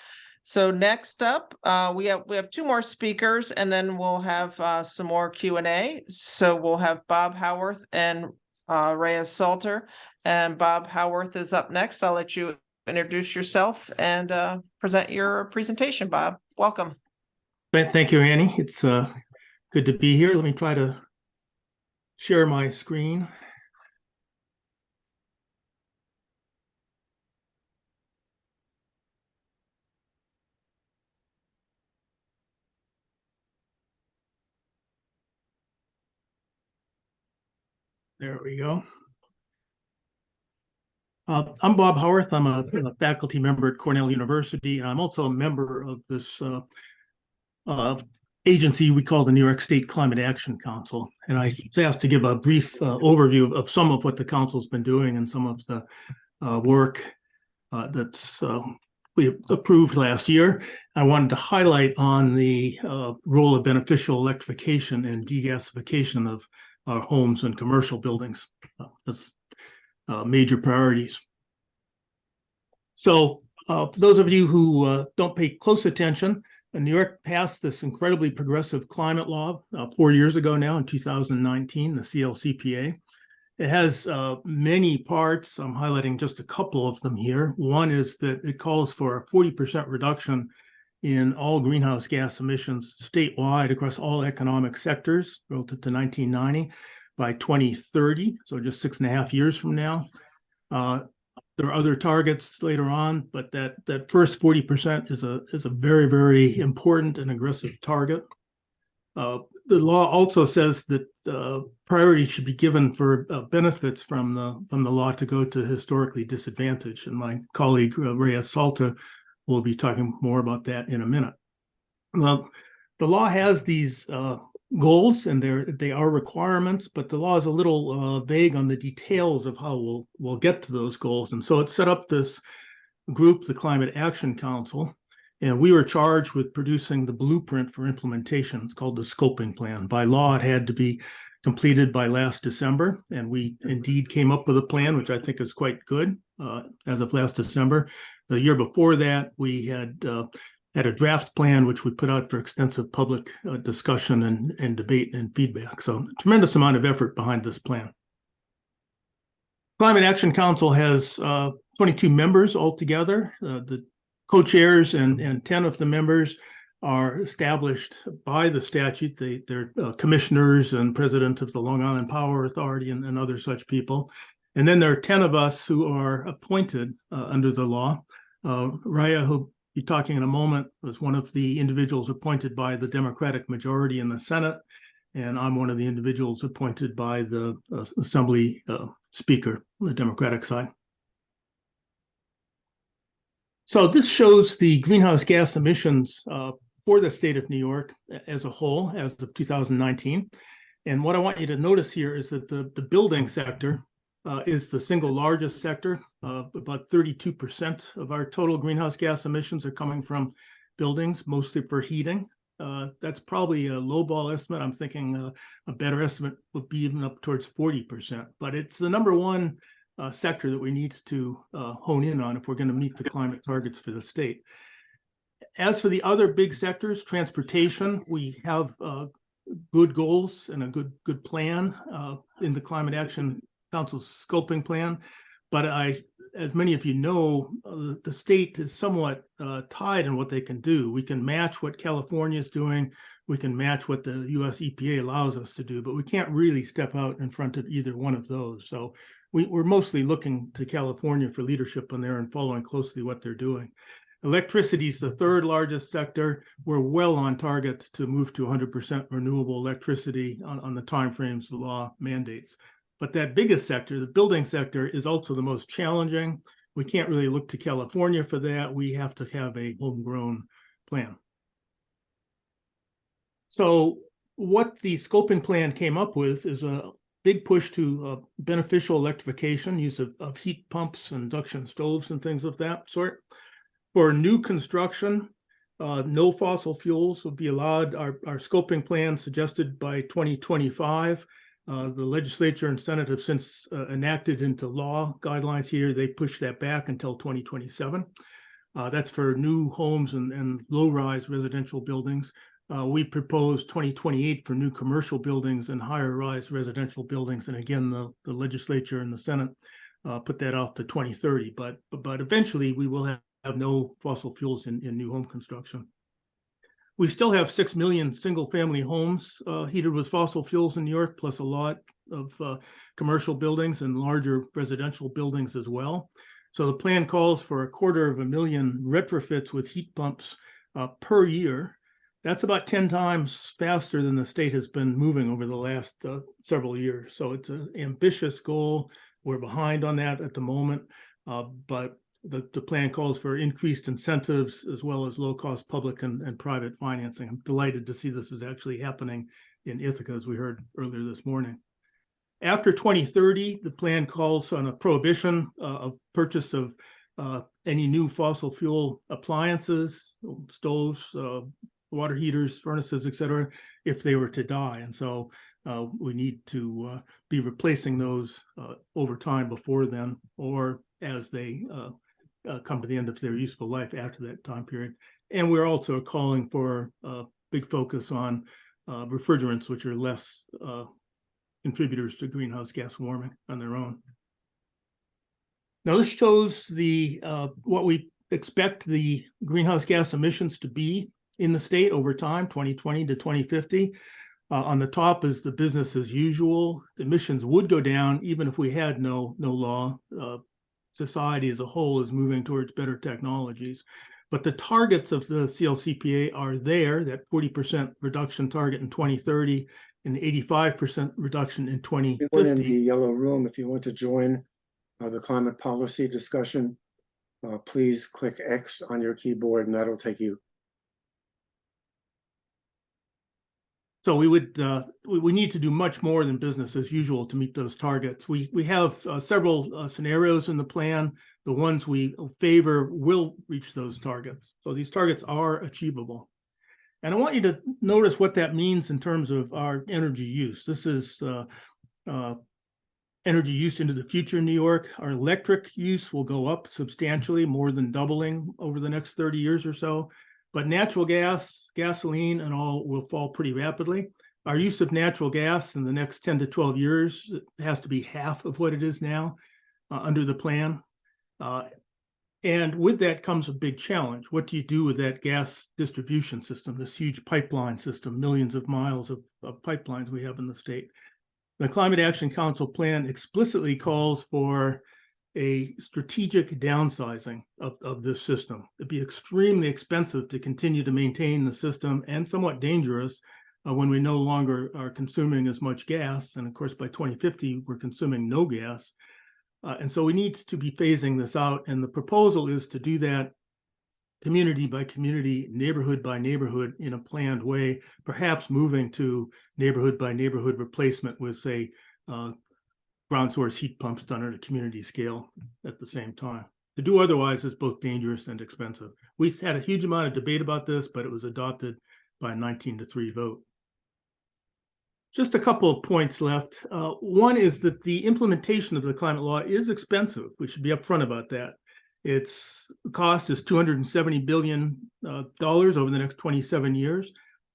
So next up, we have two more speakers, and then we'll have some more Q&A. So we'll have Bob Howarth and Reyes Salter. And Bob Howarth is up next. I'll let you introduce yourself and present your presentation, Bob. Welcome. Thank you, Annie. It's good to be here. Let me try to share my screen. There we go. I'm Bob Howarth. I'm a faculty member at Cornell University, and I'm also a member of this agency we call the New York State Climate Action Council. And I was asked to give a brief overview of some of what the council's been doing and some of the work that's we approved last year. I wanted to highlight on the role of beneficial electrification and degasification of our homes and commercial buildings. That's major priorities. So for those of you who don't pay close attention, New York passed this incredibly progressive climate law 4 years ago now in 2019, the CLCPA. It has many parts. I'm highlighting just a couple of them here. One is that it calls for a 40% reduction in all greenhouse gas emissions statewide across all economic sectors relative to 1990 by 2030, so just 6.5 years from now. There are other targets later on, but that first 40% is a very, very important and aggressive target. The law also says that priority should be given for benefits from the law to go to historically disadvantaged, and my colleague Reyes Salta will be talking more about that in a minute. Well, the law has these goals, and they are requirements, but the law is a little vague on the details of how we'll get to those goals, and so it set up this group, the Climate Action Council. And we were charged with producing the blueprint for implementation. It's called the scoping plan. By law, it had to be completed by last December. And we indeed came up with a plan, which I think is quite good as of last December. The year before that, we had a draft plan, which we put out for extensive public discussion and debate and feedback. So a tremendous amount of effort behind this plan. Climate Action Council has 22 members altogether. The co-chairs and 10 of the members are established by the statute. They're commissioners and president of the Long Island Power Authority and other such people. And then there are 10 of us who are appointed under the law. Raya, who'll be talking in a moment, was one of the individuals appointed by the Democratic majority in the Senate. And I'm one of the individuals appointed by the Assembly Speaker, the Democratic side. So this shows the greenhouse gas emissions for the state of New York as a whole as of 2019. And what I want you to notice here is that the building sector is the single largest sector. About 32% of our total greenhouse gas emissions are coming from buildings, mostly for heating. That's probably a lowball estimate. I'm thinking a better estimate would be even up towards 40%. But it's the number one sector that we need to hone in on if we're going to meet the climate targets for the state. As for the other big sectors, transportation, we have good goals and a good plan in the Climate Action Council's scoping plan. But as many of you know, the state is somewhat tied in what they can do. We can match what California is doing. We can match what the US EPA allows us to do, but we can't really step out in front of either one of those. So we're mostly looking to California for leadership on there and following closely what they're doing. Electricity is the third largest sector. We're well on target to move to 100% renewable electricity on the timeframes the law mandates. But that biggest sector, the building sector, is also the most challenging. We can't really look to California for that. We have to have a homegrown plan. So what the scoping plan came up with is a big push to beneficial electrification, use of heat pumps, induction stoves, and things of that sort. For new construction, no fossil fuels will be allowed. Our scoping plan suggested by 2025. The legislature and Senate have since enacted into law guidelines here. They pushed that back until 2027. That's for new homes and low-rise residential buildings. We propose 2028 for new commercial buildings and higher-rise residential buildings. And again, the legislature and the Senate put that off to 2030. But eventually, we will have no fossil fuels in new home construction. We still have 6 million single-family homes heated with fossil fuels in New York, plus a lot of commercial buildings and larger residential buildings as well. So the plan calls for 250,000 retrofits with heat pumps per year. That's about 10 times faster than the state has been moving over the last several years. So it's an ambitious goal. We're behind on that at the moment, but the plan calls for increased incentives as well as low-cost public and private financing. I'm delighted to see this is actually happening in Ithaca, as we heard earlier this morning. After 2030, the plan calls on a prohibition of purchase of any new fossil fuel appliances, stoves, water heaters, furnaces, et cetera, if they were to die. And so we need to be replacing those over time before then, or as they come to the end of their useful life after that time period. And we're also calling for a big focus on refrigerants, which are less contributors to greenhouse gas warming on their own. Now this shows the what we expect the greenhouse gas emissions to be in the state over time, 2020 to 2050. On the top is the business as usual. Emissions would go down even if we had no law. Society as a whole is moving towards better technologies. But the targets of the CLCPA are there, that 40% reduction target in 2030 and 85% reduction in Everyone in the 2050. yellow room, if you want to join the climate policy discussion, please click X on your keyboard and that'll take you. So we would we need to do much more than business as usual to meet those targets. We have several scenarios in the plan. The ones we favor will reach those targets. So these targets are achievable. And I want you to notice what that means in terms of our energy use. This is energy use into the future in New York. Our electric use will go up substantially, more than doubling over the next 30 years or so. But natural gas, gasoline, and all will fall pretty rapidly. Our use of natural gas in the next 10 to 12 years has to be half of what it is now under the plan. And with that comes a big challenge. What do you do with that gas distribution system, this huge pipeline system, millions of miles of pipelines we have in the state? The Climate Action Council plan explicitly calls for a strategic downsizing of this system. It'd be extremely expensive to continue to maintain the system and somewhat dangerous when we no longer are consuming as much gas. And of course, by 2050, we're consuming no gas. And so we need to be phasing this out. And the proposal is to do that community by community, neighborhood by neighborhood in a planned way, perhaps moving to neighborhood by neighborhood replacement with, say, ground source heat pumps done at a community scale at the same time. To do otherwise is both dangerous and expensive. We had a huge amount of debate about this, but it was adopted by a 19-3 vote. Just a couple of points left. One is that the implementation of the climate law is expensive. We should be upfront about that. Its cost is $270 billion over the next 27 years,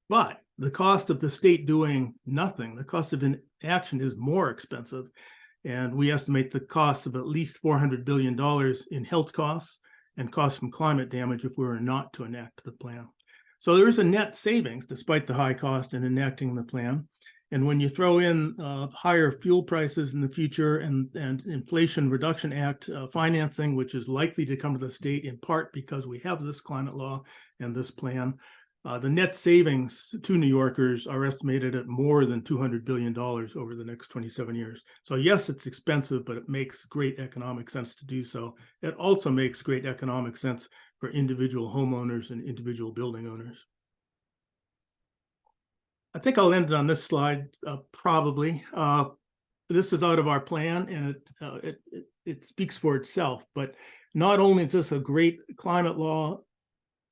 but the cost of the state doing nothing, the cost of inaction is more expensive. And we estimate the cost of at least $400 billion in health costs and costs from climate damage if we were not to enact the plan. So there is a net savings despite the high cost in enacting the plan. And when you throw in higher fuel prices in the future and Inflation Reduction Act financing, which is likely to come to the state in part because we have this climate law and this plan, the net savings to New Yorkers are estimated at more than $200 billion over the next 27 years. So yes, it's expensive, but it makes great economic sense to do so. It also makes great economic sense for individual homeowners and individual building owners. I think I'll end it on this slide, probably. This is out of our plan, and it speaks for itself. But not only is this a great climate law,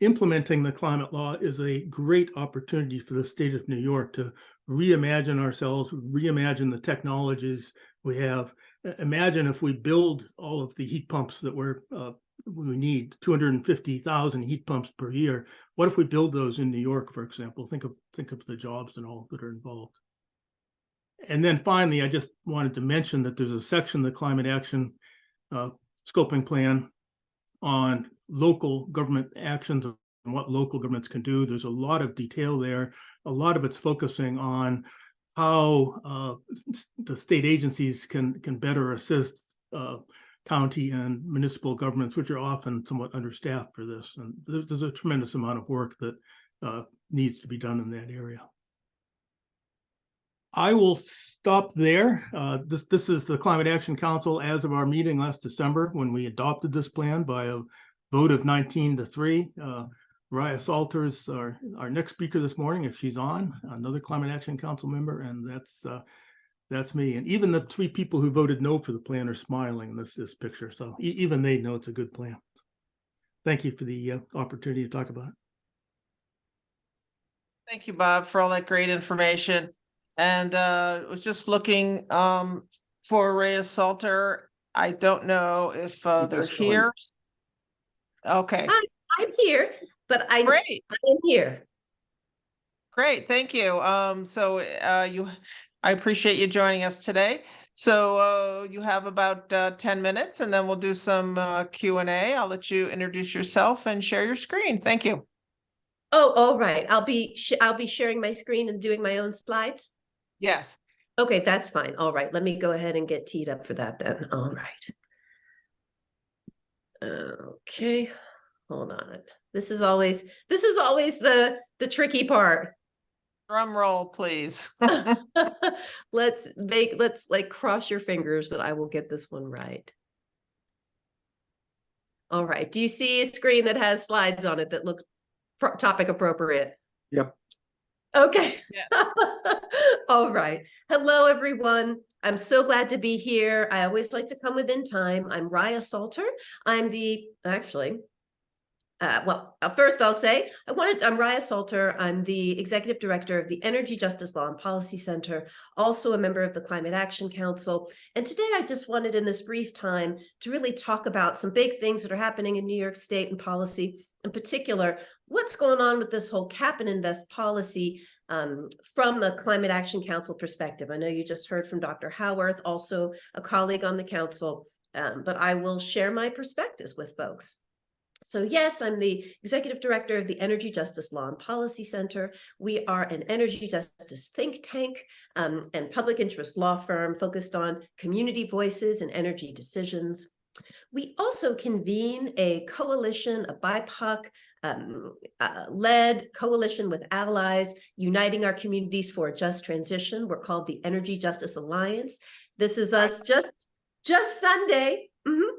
implementing the climate law is a great opportunity for the state of New York to reimagine ourselves, reimagine the technologies we have. Imagine if we build all of the heat pumps that we need, 250,000 heat pumps per year. What if we build those in New York, for example? Think of the jobs and all that are involved. And then finally, I just wanted to mention that there's a section of the Climate Action Scoping Plan on local government actions and what local governments can do. There's a lot of detail there. A lot of it's focusing on how the state agencies can better assist county and municipal governments, which are often somewhat understaffed for this. And there's a tremendous amount of work that needs to be done in that area. I will stop there. This is the Climate Action Council as of our meeting last December when we adopted this plan by a vote of 19-3. Raya Salter is our next speaker this morning, if she's on, another Climate Action Council member, and that's me. And even the 3 people who voted no for the plan are smiling in this picture. So even they know it's a good plan. Thank you for the opportunity to talk about it. Thank you, Bob, for all that great information. And was just looking for Raya Salter. I don't know if they're here. Okay. I'm here, but I'm here. Great, thank you. I appreciate you joining us today. So you have about 10 minutes and then we'll do some Q&A. I'll let you introduce yourself and share your screen. Thank you. Oh, all right. I'll be sharing my screen and doing my own slides. Yes. Okay, that's fine. All right. Let me go ahead and get teed up for that then. All right. Okay. Hold on. This is always the tricky part. Drum roll, please. Let's like cross your fingers that I will get this one right. All right. Do you see a screen that has slides on it that look topic appropriate? Yep. Okay. Yes. All right. Hello, everyone. I'm so glad to be here. I always like to come within time. I'm Raya Salter. I'm first I'll say, I'm Raya Salter. I'm the Executive Director of the Energy Justice Law and Policy Center, also a member of the Climate Action Council. And today I just wanted in this brief time to really talk about some big things that are happening in New York State and policy, in particular, what's going on with this whole cap and invest policy from the Climate Action Council perspective. I know you just heard from Dr. Howarth, also a colleague on the council, but I will share my perspectives with folks. So yes, I'm the Executive Director of the Energy Justice Law and Policy Center. We are an energy justice think tank and public interest law firm focused on community voices and energy decisions. We also convene a coalition, a BIPOC led coalition with allies uniting our communities for a just transition. We're called the Energy Justice Alliance. This is us just Sunday.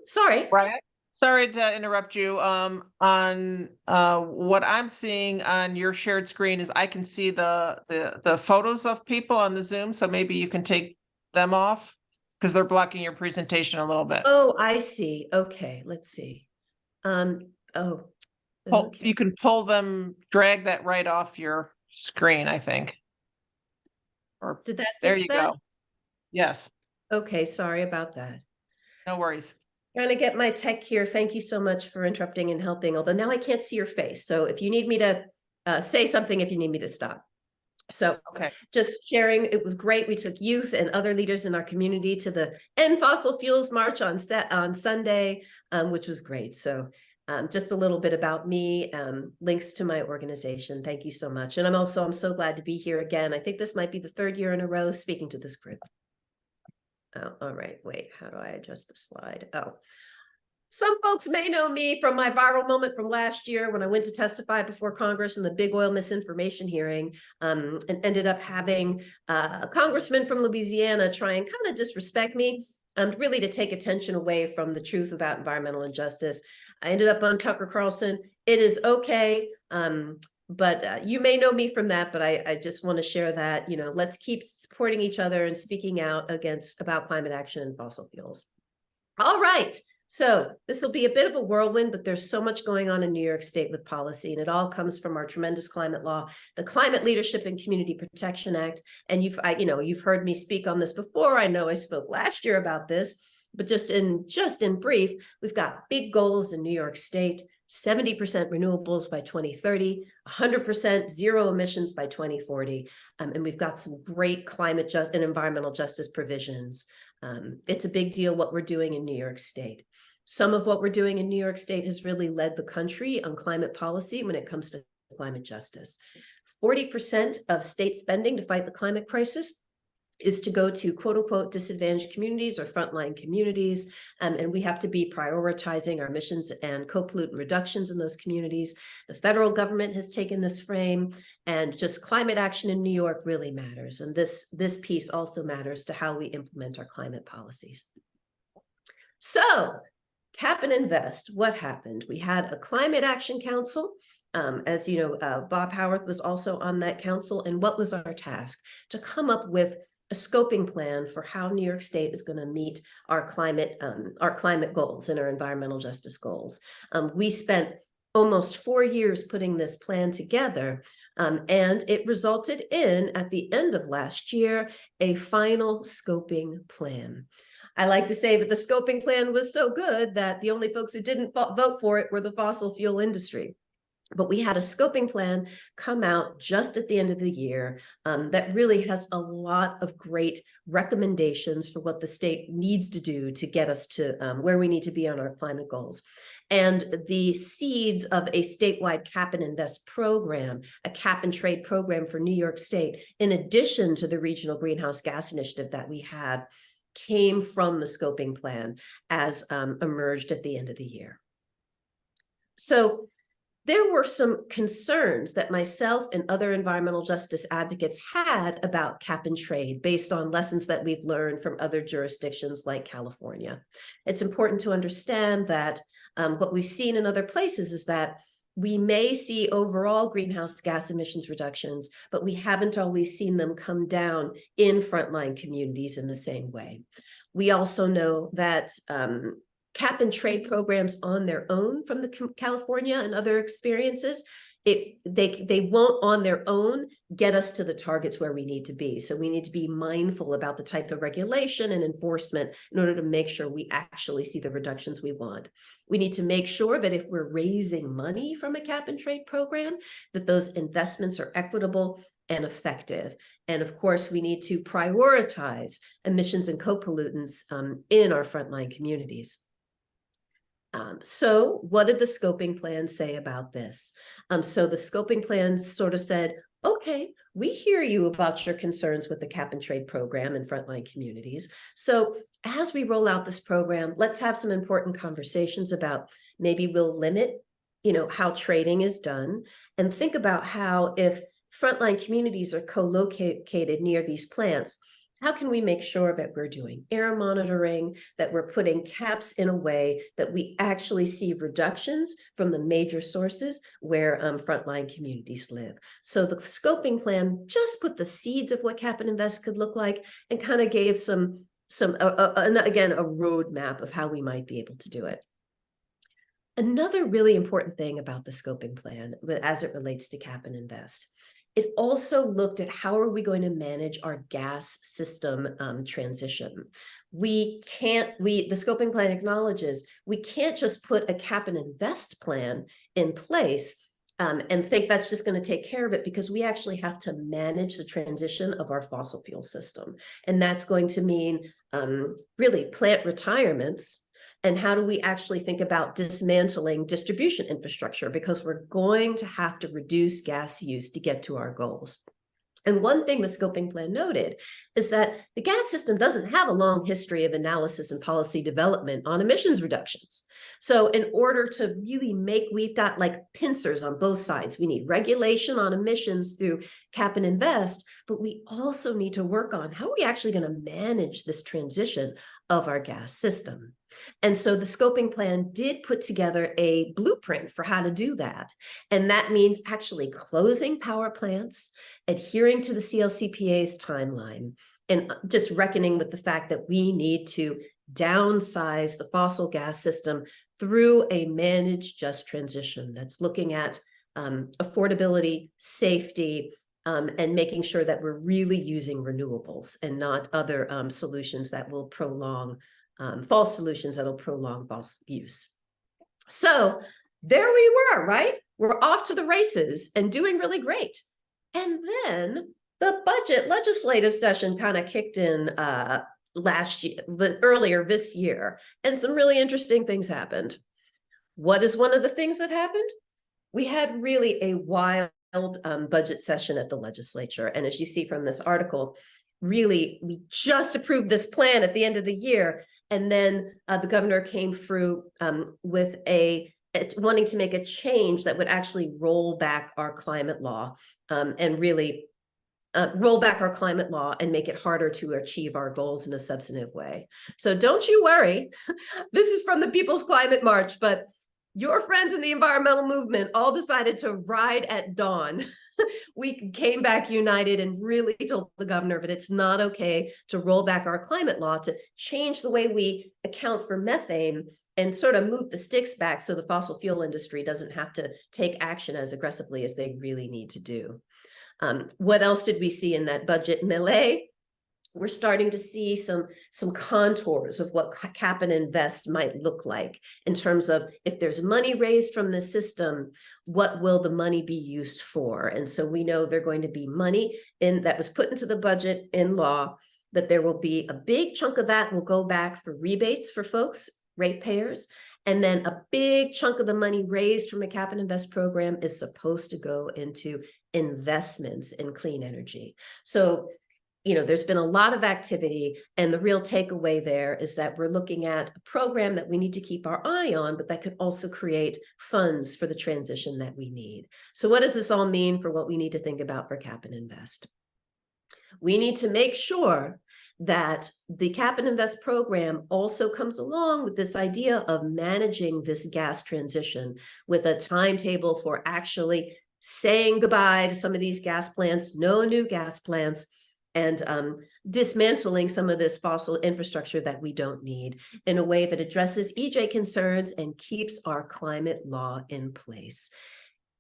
Sorry. Right. Sorry to interrupt you. On what I'm seeing on your shared screen is I can see the photos of people on the Zoom. So maybe you can take them off because they're blocking your presentation a little bit. Oh, I see. Okay, let's see. Okay. You can pull them, drag that right off your screen, I think. Or Did that there fix you that? go. Yes. Okay, sorry about that. No worries. Trying to get my tech here. Thank you so much for interrupting and helping, although now I can't see your face. So if you need me to say something, if you need me to stop. So Okay. Just sharing, it was great. We took youth and other leaders in our community to the End Fossil Fuels March on Sunday, which was great. So just a little bit about me, links to my organization. Thank you so much. And I'm so glad to be here again. I think this might be the third year in a row speaking to this group. Oh, all right, wait, how do I adjust the slide? Oh, some folks may know me from my viral moment from last year when I went to testify before Congress in the big oil misinformation hearing and ended up having a congressman from Louisiana try and kind of disrespect me, really to take attention away from the truth about environmental injustice. I ended up on Tucker Carlson. It is okay. But you may know me from that, but I just want to share that, let's keep supporting each other and speaking out about climate action and fossil fuels. All right. So this will be a bit of a whirlwind, but there's so much going on in New York State with policy, and it all comes from our tremendous climate law, the Climate Leadership and Community Protection Act. And you've heard me speak on this before. I know I spoke last year about this, but just in brief, we've got big goals in New York State. 70% renewables by 2030, 100% zero emissions by 2040. And we've got some great climate and environmental justice provisions. It's a big deal what we're doing in New York State. Some of what we're doing in New York State has really led the country on climate policy when it comes to climate justice. 40% of state spending to fight the climate crisis is to go to quote unquote disadvantaged communities or frontline communities. And we have to be prioritizing our emissions and co-pollutant reductions in those communities. The federal government has taken this frame, and just climate action in New York really matters. And this piece also matters to how we implement our climate policies. So cap and invest, what happened? We had a Climate Action Council. As you know, Bob Howarth was also on that council. And what was our task? To come up with a scoping plan for how New York State is going to meet our climate goals and our environmental justice goals. We spent almost 4 years putting this plan together, and it resulted in, at the end of last year, a final scoping plan. I like to say that the scoping plan was so good that the only folks who didn't vote for it were the fossil fuel industry. But we had a scoping plan come out just at the end of the year that really has a lot of great recommendations for what the state needs to do to get us to where we need to be on our climate goals. And the seeds of a statewide cap and invest program, a cap and trade program for New York State, in addition to the regional greenhouse gas initiative that we had, came from the scoping plan as emerged at the end of the year. So there were some concerns that myself and other environmental justice advocates had about cap and trade based on lessons that we've learned from other jurisdictions like California. It's important to understand that what we've seen in other places is that we may see overall greenhouse gas emissions reductions, but we haven't always seen them come down in frontline communities in the same way. We also know that cap and trade programs on their own from the California and other experiences, they won't on their own get us to the targets where we need to be. So we need to be mindful about the type of regulation and enforcement in order to make sure we actually see the reductions we want. We need to make sure that if we're raising money from a cap and trade program, that those investments are equitable and effective. And of course, we need to prioritize emissions and co-pollutants in our frontline communities. So what did the scoping plan say about this? So the scoping plan sort of said, okay, we hear you about your concerns with the cap and trade program in frontline communities. So as we roll out this program, let's have some important conversations about maybe we'll limit, how trading is done, and think about how if frontline communities are co-located near these plants, how can we make sure that we're doing air monitoring, that we're putting caps in a way that we actually see reductions from the major sources where frontline communities live? So the scoping plan just put the seeds of what cap and invest could look like and kind of gave again, a roadmap of how we might be able to do it. Another really important thing about the scoping plan as it relates to cap and invest, it also looked at how are we going to manage our gas system transition. The scoping plan acknowledges we can't just put a cap and invest plan in place and think that's just going to take care of it, because we actually have to manage the transition of our fossil fuel system. And that's going to mean really plant retirements. And how do we actually think about dismantling distribution infrastructure? Because we're going to have to reduce gas use to get to our goals. And one thing the scoping plan noted is that the gas system doesn't have a long history of analysis and policy development on emissions reductions. So in order to really we've got like pincers on both sides. We need regulation on emissions through cap and invest, but we also need to work on how are we actually going to manage this transition of our gas system. And so the scoping plan did put together a blueprint for how to do that. And that means actually closing power plants, adhering to the CLCPA's timeline, and just reckoning with the fact that we need to downsize the fossil gas system through a managed just transition that's looking at affordability, safety, and making sure that we're really using renewables and not other solutions that will prolong false solutions that'll prolong fossil use. So there we were, right? We're off to the races and doing really great. And then the budget legislative session kind of kicked in earlier this year, and some really interesting things happened. What is one of the things that happened? We had really a wild budget session at the legislature. And as you see from this article, really, we just approved this plan at the end of the year. And then the governor came through with wanting to make a change that would actually roll back our climate law and really roll back our climate law and make it harder to achieve our goals in a substantive way. So don't you worry. This is from the People's Climate March, but your friends in the environmental movement all decided to ride at dawn. We came back united and really told the governor that it's not okay to roll back our climate law, to change the way we account for methane and sort of move the sticks back so the fossil fuel industry doesn't have to take action as aggressively as they really need to do. What else did we see in that budget melee? we're starting to see some contours of what cap and invest might look like in terms of if there's money raised from the system, what will the money be used for? And so we know there's going to be money that was put into the budget in law, that there will be a big chunk of that will go back for rebates for folks, ratepayers. And then a big chunk of the money raised from a cap and invest program is supposed to go into investments in clean energy. So, you know, there's been a lot of activity, and the real takeaway there is that we're looking at a program that we need to keep our eye on, but that could also create funds for the transition that we need. So what does this all mean for what we need to think about for cap and invest? We need to make sure that the cap and invest program also comes along with this idea of managing this gas transition with a timetable for actually saying goodbye to some of these gas plants, no new gas plants, and dismantling some of this fossil infrastructure that we don't need in a way that addresses EJ concerns and keeps our climate law in place.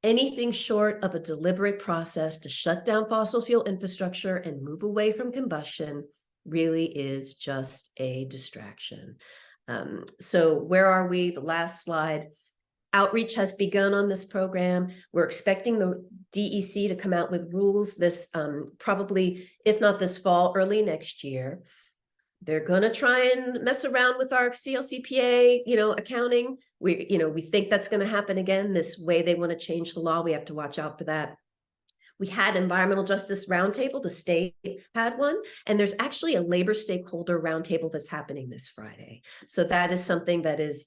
Anything short of a deliberate process to shut down fossil fuel infrastructure and move away from combustion really is just a distraction. So where are we? The last slide. Outreach has begun on this program. We're expecting the DEC to come out with rules this probably, if not this fall, early next year. They're going to try and mess around with our CLCPA, accounting. We think that's going to happen again. This way they want to change the law. We have to watch out for that. We had Environmental Justice Roundtable, the state had one, and there's actually a labor stakeholder roundtable that's happening this Friday. So that is something that is,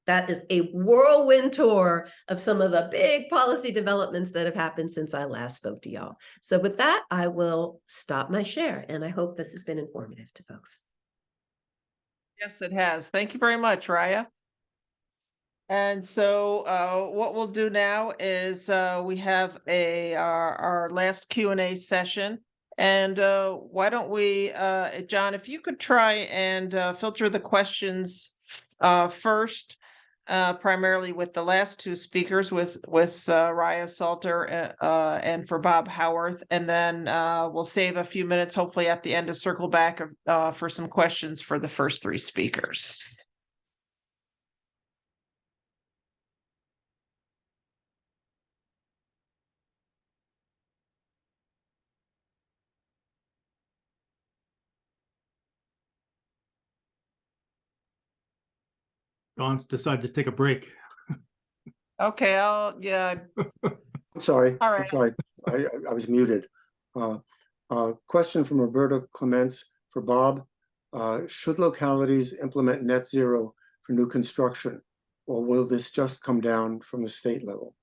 that is a whirlwind tour of some of the big policy developments that have happened since I last spoke to y'all. So with that, I will stop my share, and I hope this has been informative to folks. Yes, it has. Thank you very much, Raya. And so what we'll do now is we have our last Q&A session. And why don't we, John, if you could try and filter the questions first, primarily with the last two speakers, with Raya Salter and for Bob Howarth, and then we'll save a few minutes, hopefully at the end, to circle back for some questions for the first three speakers. Don's decided to take a break. Okay, yeah. I'm sorry. All right. I'm sorry. I was muted. Question from Roberta Clements for Bob. Should localities implement net zero for new construction, or will this just come down from the state level?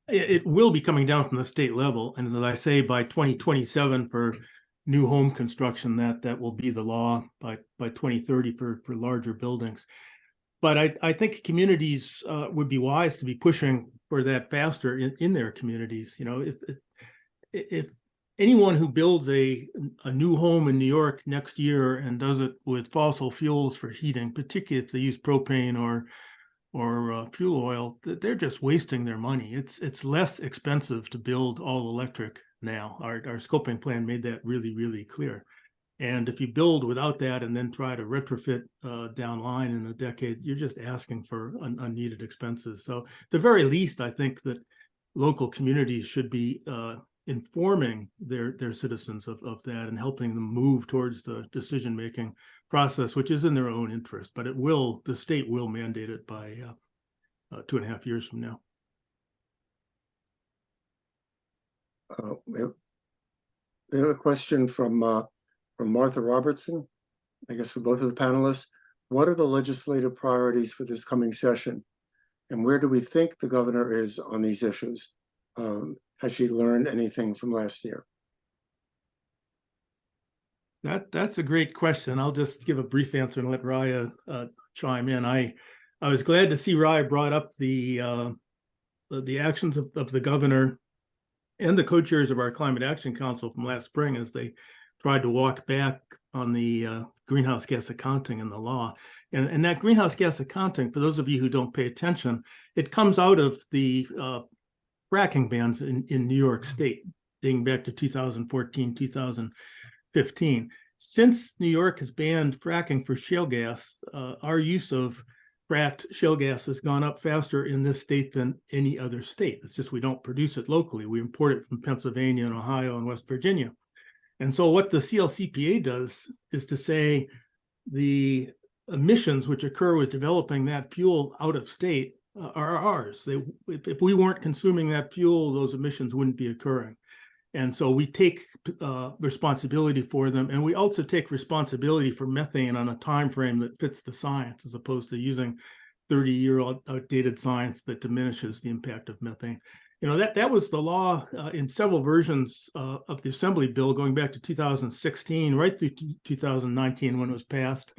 It will be coming down from the state level. And as I say, by 2027 for new home construction, that will be the law by 2030 for larger buildings. But I think communities would be wise to be pushing for that faster in their communities. If anyone who builds a new home in New York next year and does it with fossil fuels for heating, particularly if they use propane or fuel oil, they're just wasting their money. It's less expensive to build all electric now. Our scoping plan made that really, really clear. And if you build without that and then try to retrofit down line in a decade, you're just asking for unneeded expenses. So at the very least, I think that local communities should be informing their citizens of that and helping them move towards the decision-making process, which is in their own interest. But the state will mandate it by 2.5 years from now. We have a question from Martha Robertson, I guess for both of the panelists. What are the legislative priorities for this coming session? And where do we think the governor is on these issues? Has she learned anything from last year? That's a great question. I'll just give a brief answer and let Raya chime in. I was glad to see Raya brought up the actions of the governor and the co-chairs of our Climate Action Council from last spring as they tried to walk back on the greenhouse gas accounting in the law. And that greenhouse gas accounting, for those of you who don't pay attention, it comes out of the fracking bans in New York State, dating back to 2014, 2015. 15. Since New York has banned fracking for shale gas, our use of fracked shale gas has gone up faster in this state than any other state. It's just we don't produce it locally. We import it from Pennsylvania and Ohio and West Virginia. And so what the CLCPA does is to say the emissions which occur with developing that fuel out of state are ours. If we weren't consuming that fuel, those emissions wouldn't be occurring. And so we take responsibility for them, and we also take responsibility for methane on a time frame that fits the science, as opposed to using 30-year-old outdated science that diminishes the impact of methane. You know, that was the law in several versions of the Assembly bill going back to 2016, right through 2019 when it was passed.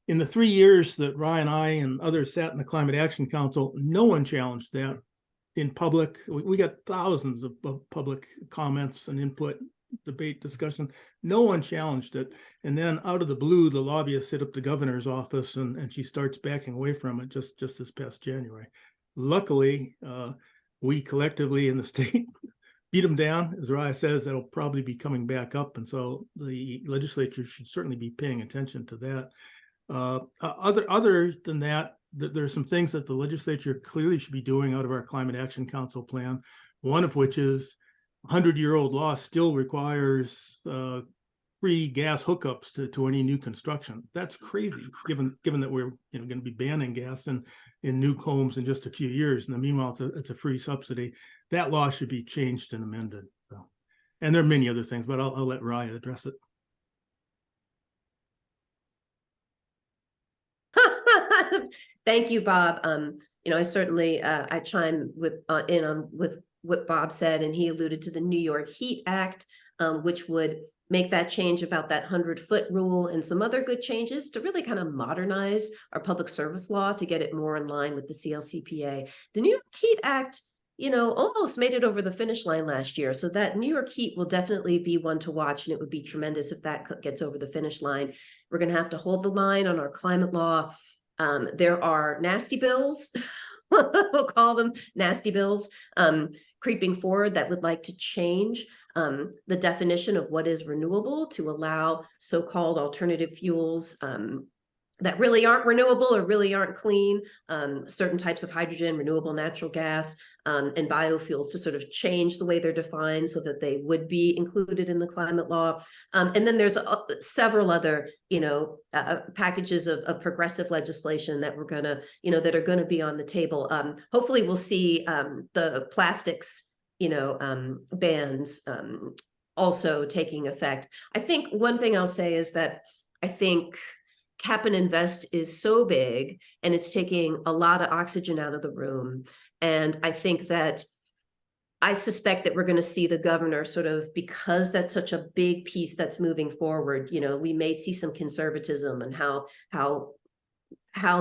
In the 3 years that Ryan, I, and others sat in the Climate Action Council, no one challenged that in public. We got thousands of public comments and input, debate, discussion. No one challenged it. And then out of the blue, the lobbyists hit up the governor's office, and she starts backing away from it just this past January. Luckily, we collectively in the state beat them down. As Raya says, that'll probably be coming back up. And so the legislature should certainly be paying attention to that. Other than that, there's some things that the legislature clearly should be doing out of our Climate Action Council plan. One of which is 100-year-old law still requires free gas hookups to any new construction. That's crazy, given that we're going to be banning gas in new homes in just a few years. And meanwhile, it's a free subsidy. That law should be changed and amended. So, and there are many other things, but I'll let Raya address it. Thank you, Bob. I certainly I chime in on with what Bob said, and he alluded to the New York Heat Act, which would make that change about that 100-foot rule and some other good changes to really kind of modernize our public service law to get it more in line with the CLCPA. The New York Heat Act, almost made it over the finish line last year. So that New York heat will definitely be one to watch, and it would be tremendous if that gets over the finish line. We're going to have to hold the line on our climate law. There are nasty bills, we'll call them nasty bills, creeping forward that would like to change the definition of what is renewable to allow so-called alternative fuels that really aren't renewable or really aren't clean, certain types of hydrogen, renewable natural gas, and biofuels to sort of change the way they're defined so that they would be included in the climate law. And then there's several other, packages of progressive legislation that we're gonna, that are gonna be on the table. Hopefully we'll see the plastics, bans also taking effect. I think one thing I'll say is that I think cap and invest is so big and it's taking a lot of oxygen out of the room. And I think that I suspect that we're going to see the governor sort of, because that's such a big piece that's moving forward, we may see some conservatism and how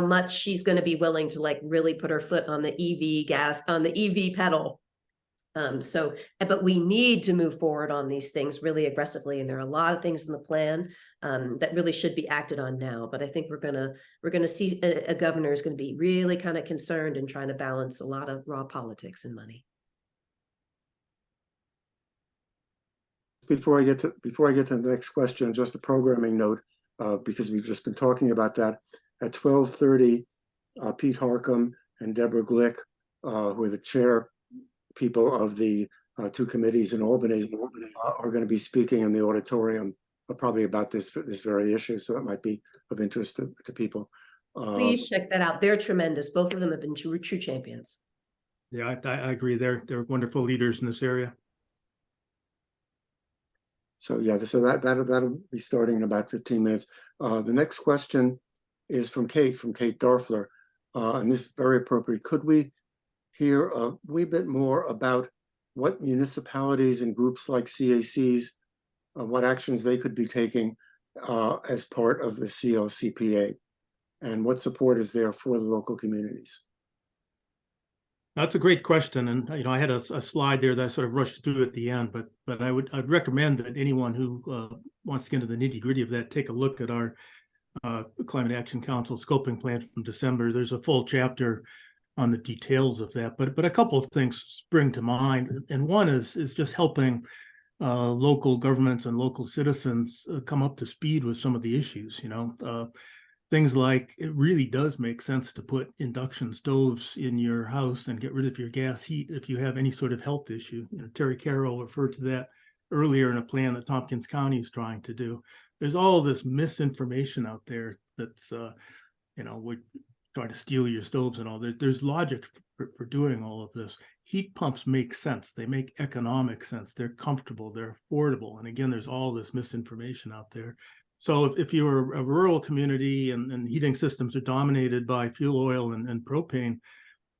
much she's going to be willing to really put her foot on the EV pedal. But we need to move forward on these things really aggressively. And there are a lot of things in the plan that really should be acted on now. But I think we're gonna see a governor is going to be really kind of concerned and trying to balance a lot of raw politics and money. Before I get to the next question, just a programming note, because we've just been talking about that. At 12:30, Pete Harcum and Deborah Glick, who are the chair people of the two committees in Albany, are going to be speaking in the auditorium probably about this very issue. So that might be of interest to people. Please check that out. They're tremendous. Both of them have been true champions. Yeah, I agree. They're wonderful leaders in this area. So yeah, that'll be starting in about 15 minutes. The next question is from Kate Darfler, and this is very appropriate. Could we hear a wee bit more about what municipalities and groups like CACs, what actions they could be taking as part of the CLCPA, and what support is there for the local communities? That's a great question, and I had a slide there that I sort of rushed through at the end, but I'd recommend that anyone who wants to get into the nitty-gritty of that take a look at our Climate Action Council scoping plan from December. There's a full chapter on the details of that, but a couple of things spring to mind, and one is just helping local governments and local citizens come up to speed with some of the issues, things like it really does make sense to put induction stoves in your house and get rid of your gas heat if you have any sort of health issue. Terry Carroll referred to that earlier in a plan that Tompkins County is trying to do. There's all this misinformation out there that's, we're trying to steal your stoves and all that. There's logic for doing all of this. Heat pumps make sense. They make economic sense. They're comfortable. They're affordable. And again, there's all this misinformation out there. So if you're a rural community and heating systems are dominated by fuel oil and propane, you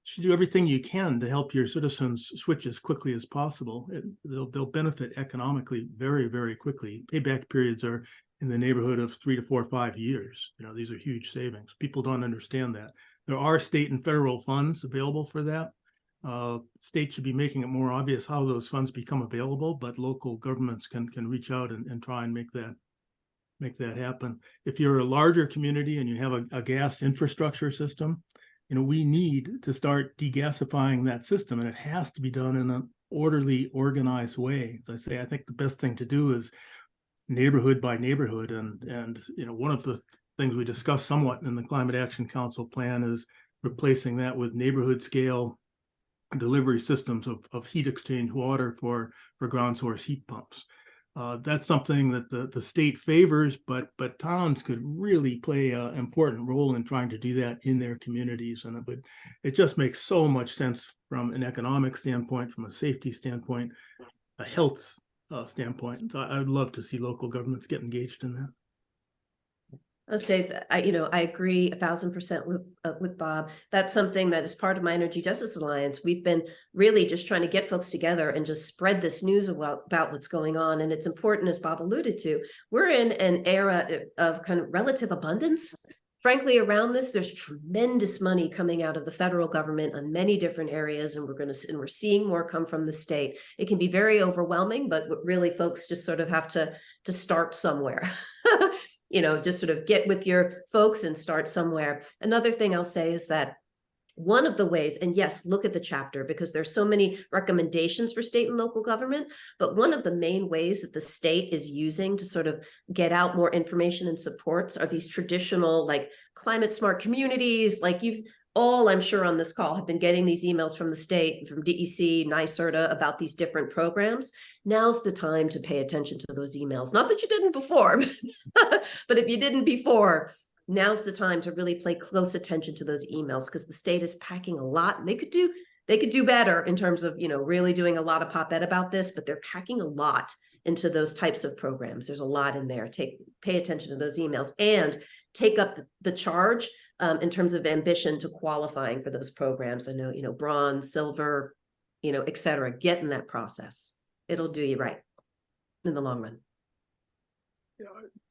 should do everything you can to help your citizens switch as quickly as possible. They'll benefit economically very, very quickly. Payback periods are in the neighborhood of 3 to 4 or 5 years. These are huge savings. People don't understand that. There are state and federal funds available for that. States should be making it more obvious how those funds become available, but local governments can reach out and try and make that happen. If you're a larger community and you have a gas infrastructure system, we need to start degasifying that system, and it has to be done in an orderly, organized way. As I say, I think the best thing to do is neighborhood by neighborhood, and one of the things we discussed somewhat in the Climate Action Council plan is replacing that with neighborhood scale delivery systems of heat exchange water for ground source heat pumps. That's something that the state favors, but towns could really play an important role in trying to do that in their communities. And it just makes so much sense from an economic standpoint, from a safety standpoint, a health standpoint. So I would love to see local governments get engaged in that. I'll say that I agree 1,000% with Bob. That's something that is part of my Energy Justice Alliance. We've been really just trying to get folks together and just spread this news about what's going on. And it's important, as Bob alluded to, we're in an era of kind of relative abundance. Frankly, around this, there's tremendous money coming out of the federal government on many different areas, and we're seeing more come from the state. It can be very overwhelming, but really, folks just sort of have to start somewhere. Just sort of get with your folks and start somewhere. Another thing I'll say is that one of the ways, and yes, look at the chapter, because there's so many recommendations for state and local government, but one of the main ways that the state is using to sort of get out more information and supports are these traditional, like, climate smart communities. Like, you've all, I'm sure on this call, have been getting these emails from the state, from DEC, NYSERDA, about these different programs. Now's the time to pay attention to those emails. Not that you didn't before, but if you didn't before, now's the time to really pay close attention to those emails, because the state is packing a lot, and they could do better in terms of, really doing a lot of pop-ed about this, but they're packing a lot into those types of programs. There's a lot in there. Pay attention to those emails and take up the charge in terms of ambition to qualifying for those programs. I know, bronze, silver, et cetera. Get in that process. It'll do you right in the long run.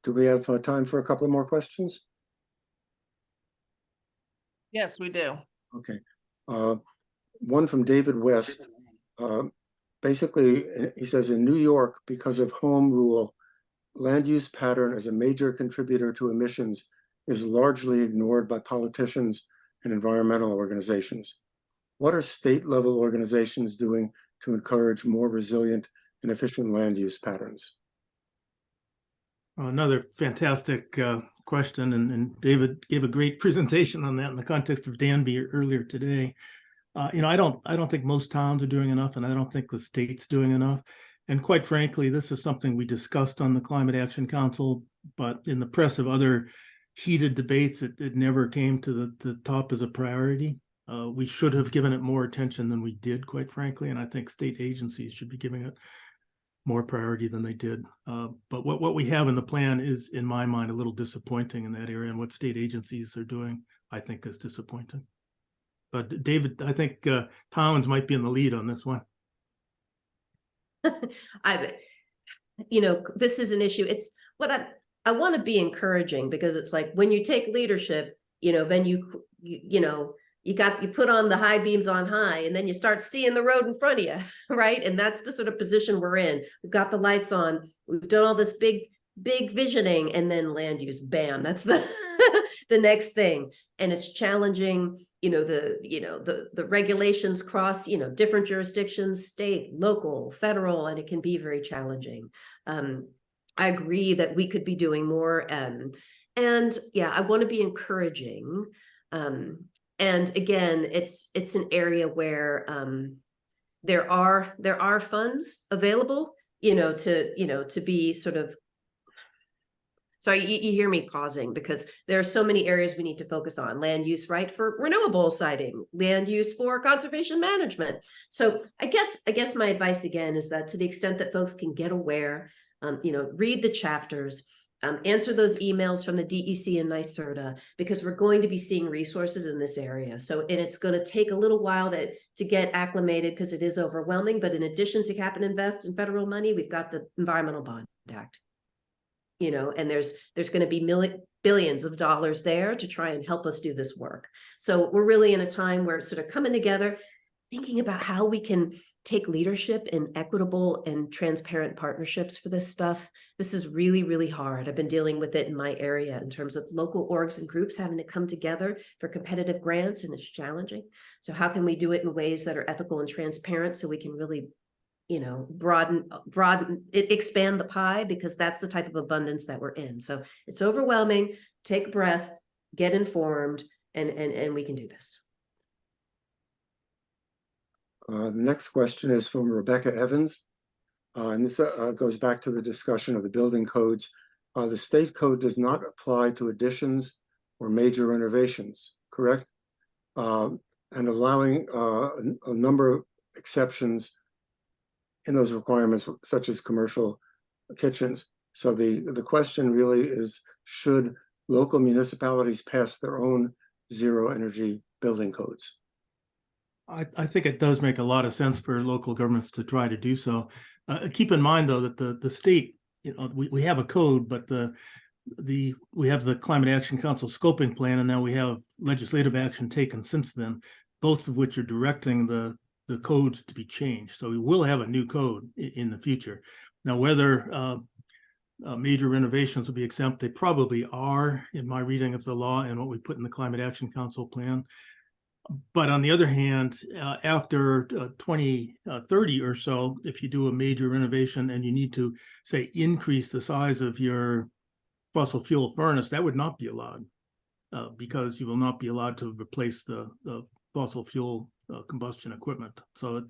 Do we have time for a couple of more questions? Yes, we do. Okay. One from David West. Basically, he says, in New York, because of home rule, land use pattern as a major contributor to emissions is largely ignored by politicians and environmental organizations. What are state level organizations doing to encourage more resilient and efficient land use patterns? Another fantastic question, and David gave a great presentation on that in the context of Danby earlier today. I don't think most towns are doing enough, and I don't think the state's doing enough. And quite frankly, this is something we discussed on the Climate Action Council, but in the press of other heated debates, it never came to the top as a priority. We should have given it more attention than we did, quite frankly, and I think state agencies should be giving it more priority than they did. But what we have in the plan is, in my mind, a little disappointing in that area, and what state agencies are doing, I think, is disappointing. But David, I think towns might be in the lead on this one. This is an issue. It's what I want to be encouraging, because it's like, when you take leadership, then you put on the high beams on high, and then you start seeing the road in front of you, right? And that's the sort of position we're in. We've got the lights on, we've done all this big visioning, and then land use, bam, that's the the next thing. And it's challenging the regulations cross, different jurisdictions, state, local, federal, and it can be very challenging. I agree that we could be doing more. And yeah, I want to be encouraging. And again, it's an area where there are funds available, to be sort of. Sorry, you hear me pausing because there are so many areas we need to focus on. Land use right for renewable siting, land use for conservation management. So I guess my advice again is that to the extent that folks can get aware, read the chapters, answer those emails from the DEC and NYSERDA, because we're going to be seeing resources in this area. So, and it's going to take a little while to get acclimated because it is overwhelming. But in addition to Cap and Invest and federal money, we've got the Environmental Bond Act. And there's going to be billions of dollars there to try and help us do this work. So we're really in a time where it's sort of coming together, thinking about how we can take leadership in equitable and transparent partnerships for this stuff. This is really, really hard. I've been dealing with it in my area in terms of local orgs and groups having to come together for competitive grants, and it's challenging. So how can we do it in ways that are ethical and transparent so we can really broaden it, expand the pie, because that's the type of abundance that we're in. So it's overwhelming. Take a breath, get informed, and we can do this. The next question is from Rebecca Evans. And this goes back to the discussion of the building codes. The state code does not apply to additions or major renovations, correct? And allowing a number of exceptions in those requirements, such as commercial kitchens. So the question really is, should local municipalities pass their own zero energy building codes? I think it does make a lot of sense for local governments to try to do so. Keep in mind, though, that the state, we have a code, but we have the Climate Action Council scoping plan, and now we have legislative action taken since then, both of which are directing the codes to be changed. So we will have a new code in the future. Now, whether major renovations will be exempt, they probably are in my reading of the law and what we put in the Climate Action Council plan. But on the other hand, after 2030 or so, if you do a major renovation and you need to, say, increase the size of your fossil fuel furnace, that would not be allowed because you will not be allowed to replace the fossil fuel combustion equipment. So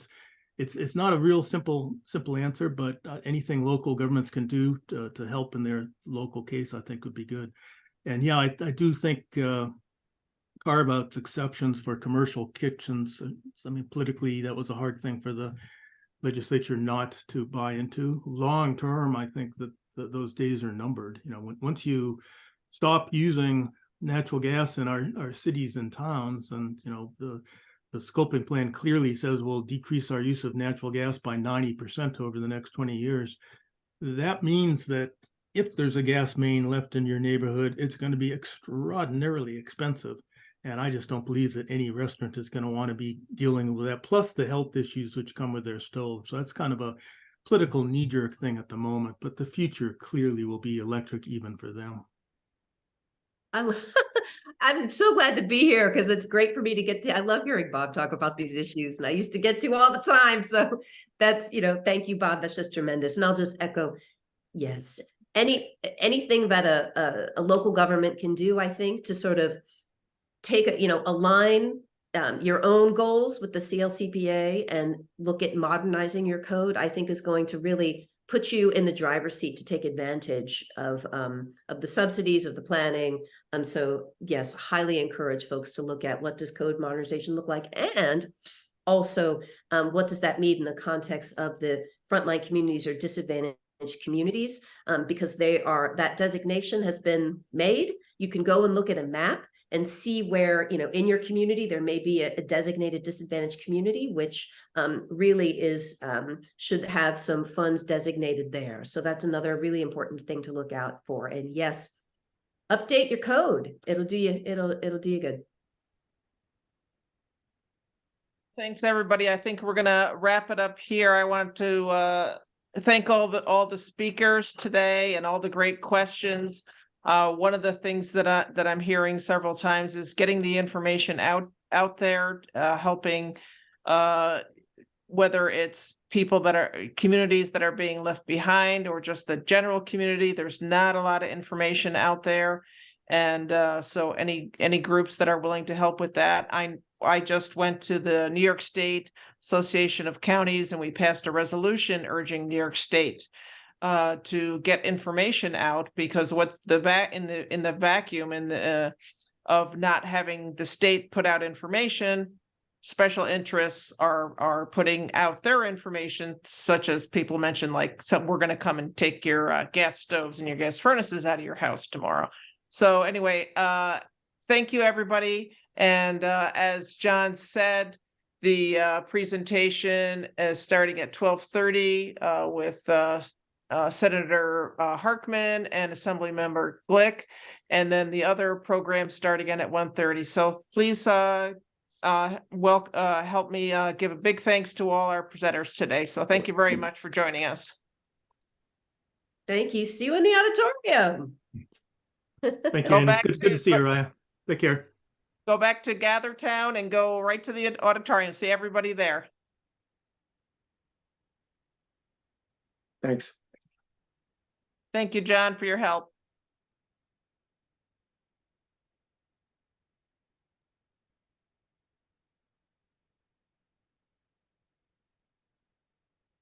it's not a real simple answer, but anything local governments can do to help in their local case, I think would be good. And yeah, I do think carve out exceptions for commercial kitchens. I mean, politically, that was a hard thing for the legislature not to buy into. Long term, I think that those days are numbered. Once you stop using natural gas in our cities and towns, and the scoping plan clearly says we'll decrease our use of natural gas by 90% over the next 20 years. That means that if there's a gas main left in your neighborhood, it's going to be extraordinarily expensive. And I just don't believe that any restaurant is going to want to be dealing with that, plus the health issues which come with their stove. So that's kind of a political knee-jerk thing at the moment, but the future clearly will be electric even for them. I'm so glad to be here because it's great for me to get to. I love hearing Bob talk about these issues, and I used to get to all the time. So that's, thank you, Bob. That's just tremendous. And I'll just echo, yes, anything that a local government can do, I think, to sort of take align your own goals with the CLCPA and look at modernizing your code, I think is going to really put you in the driver's seat to take advantage of the subsidies, of the planning. So yes, highly encourage folks to look at what does code modernization look like, and also what does that mean in the context of the frontline communities or disadvantaged communities, because that designation has been made. You can go and look at a map and see where, in your community, there may be a designated disadvantaged community, which really should have some funds designated there. So that's another really important thing to look out for. And yes, update your code. It'll do you good. Thanks, everybody. I think we're gonna wrap it up here. I want to thank all the speakers today and all the great questions. One of the things that I'm hearing several times is getting the information out out there helping, whether it's people that are communities that are being left behind or just the general community. There's not a lot of information out there. And so any groups that are willing to help with that, I just went to the New York State Association of Counties and we passed a resolution urging New York State to get information out, because what's the in the vacuum of not having the state put out information, special interests are putting out their information, such as people mentioned, like, so we're going to come and take your gas stoves and your gas furnaces out of your house tomorrow. So anyway, thank you, everybody. And as John said, the presentation is starting at 12:30 with Senator Harkman and Assemblymember Glick, and then the other program start again at 1:30. So please help me give a big thanks to all our presenters today. So thank you very much for joining us. Thank you. See you in the auditorium. Thank you, Go Annie. back Good to- to see you, Raya. Take care. Go back to Gathertown and go right to the auditorium. See everybody there. Thanks. Thank you, John, for your help.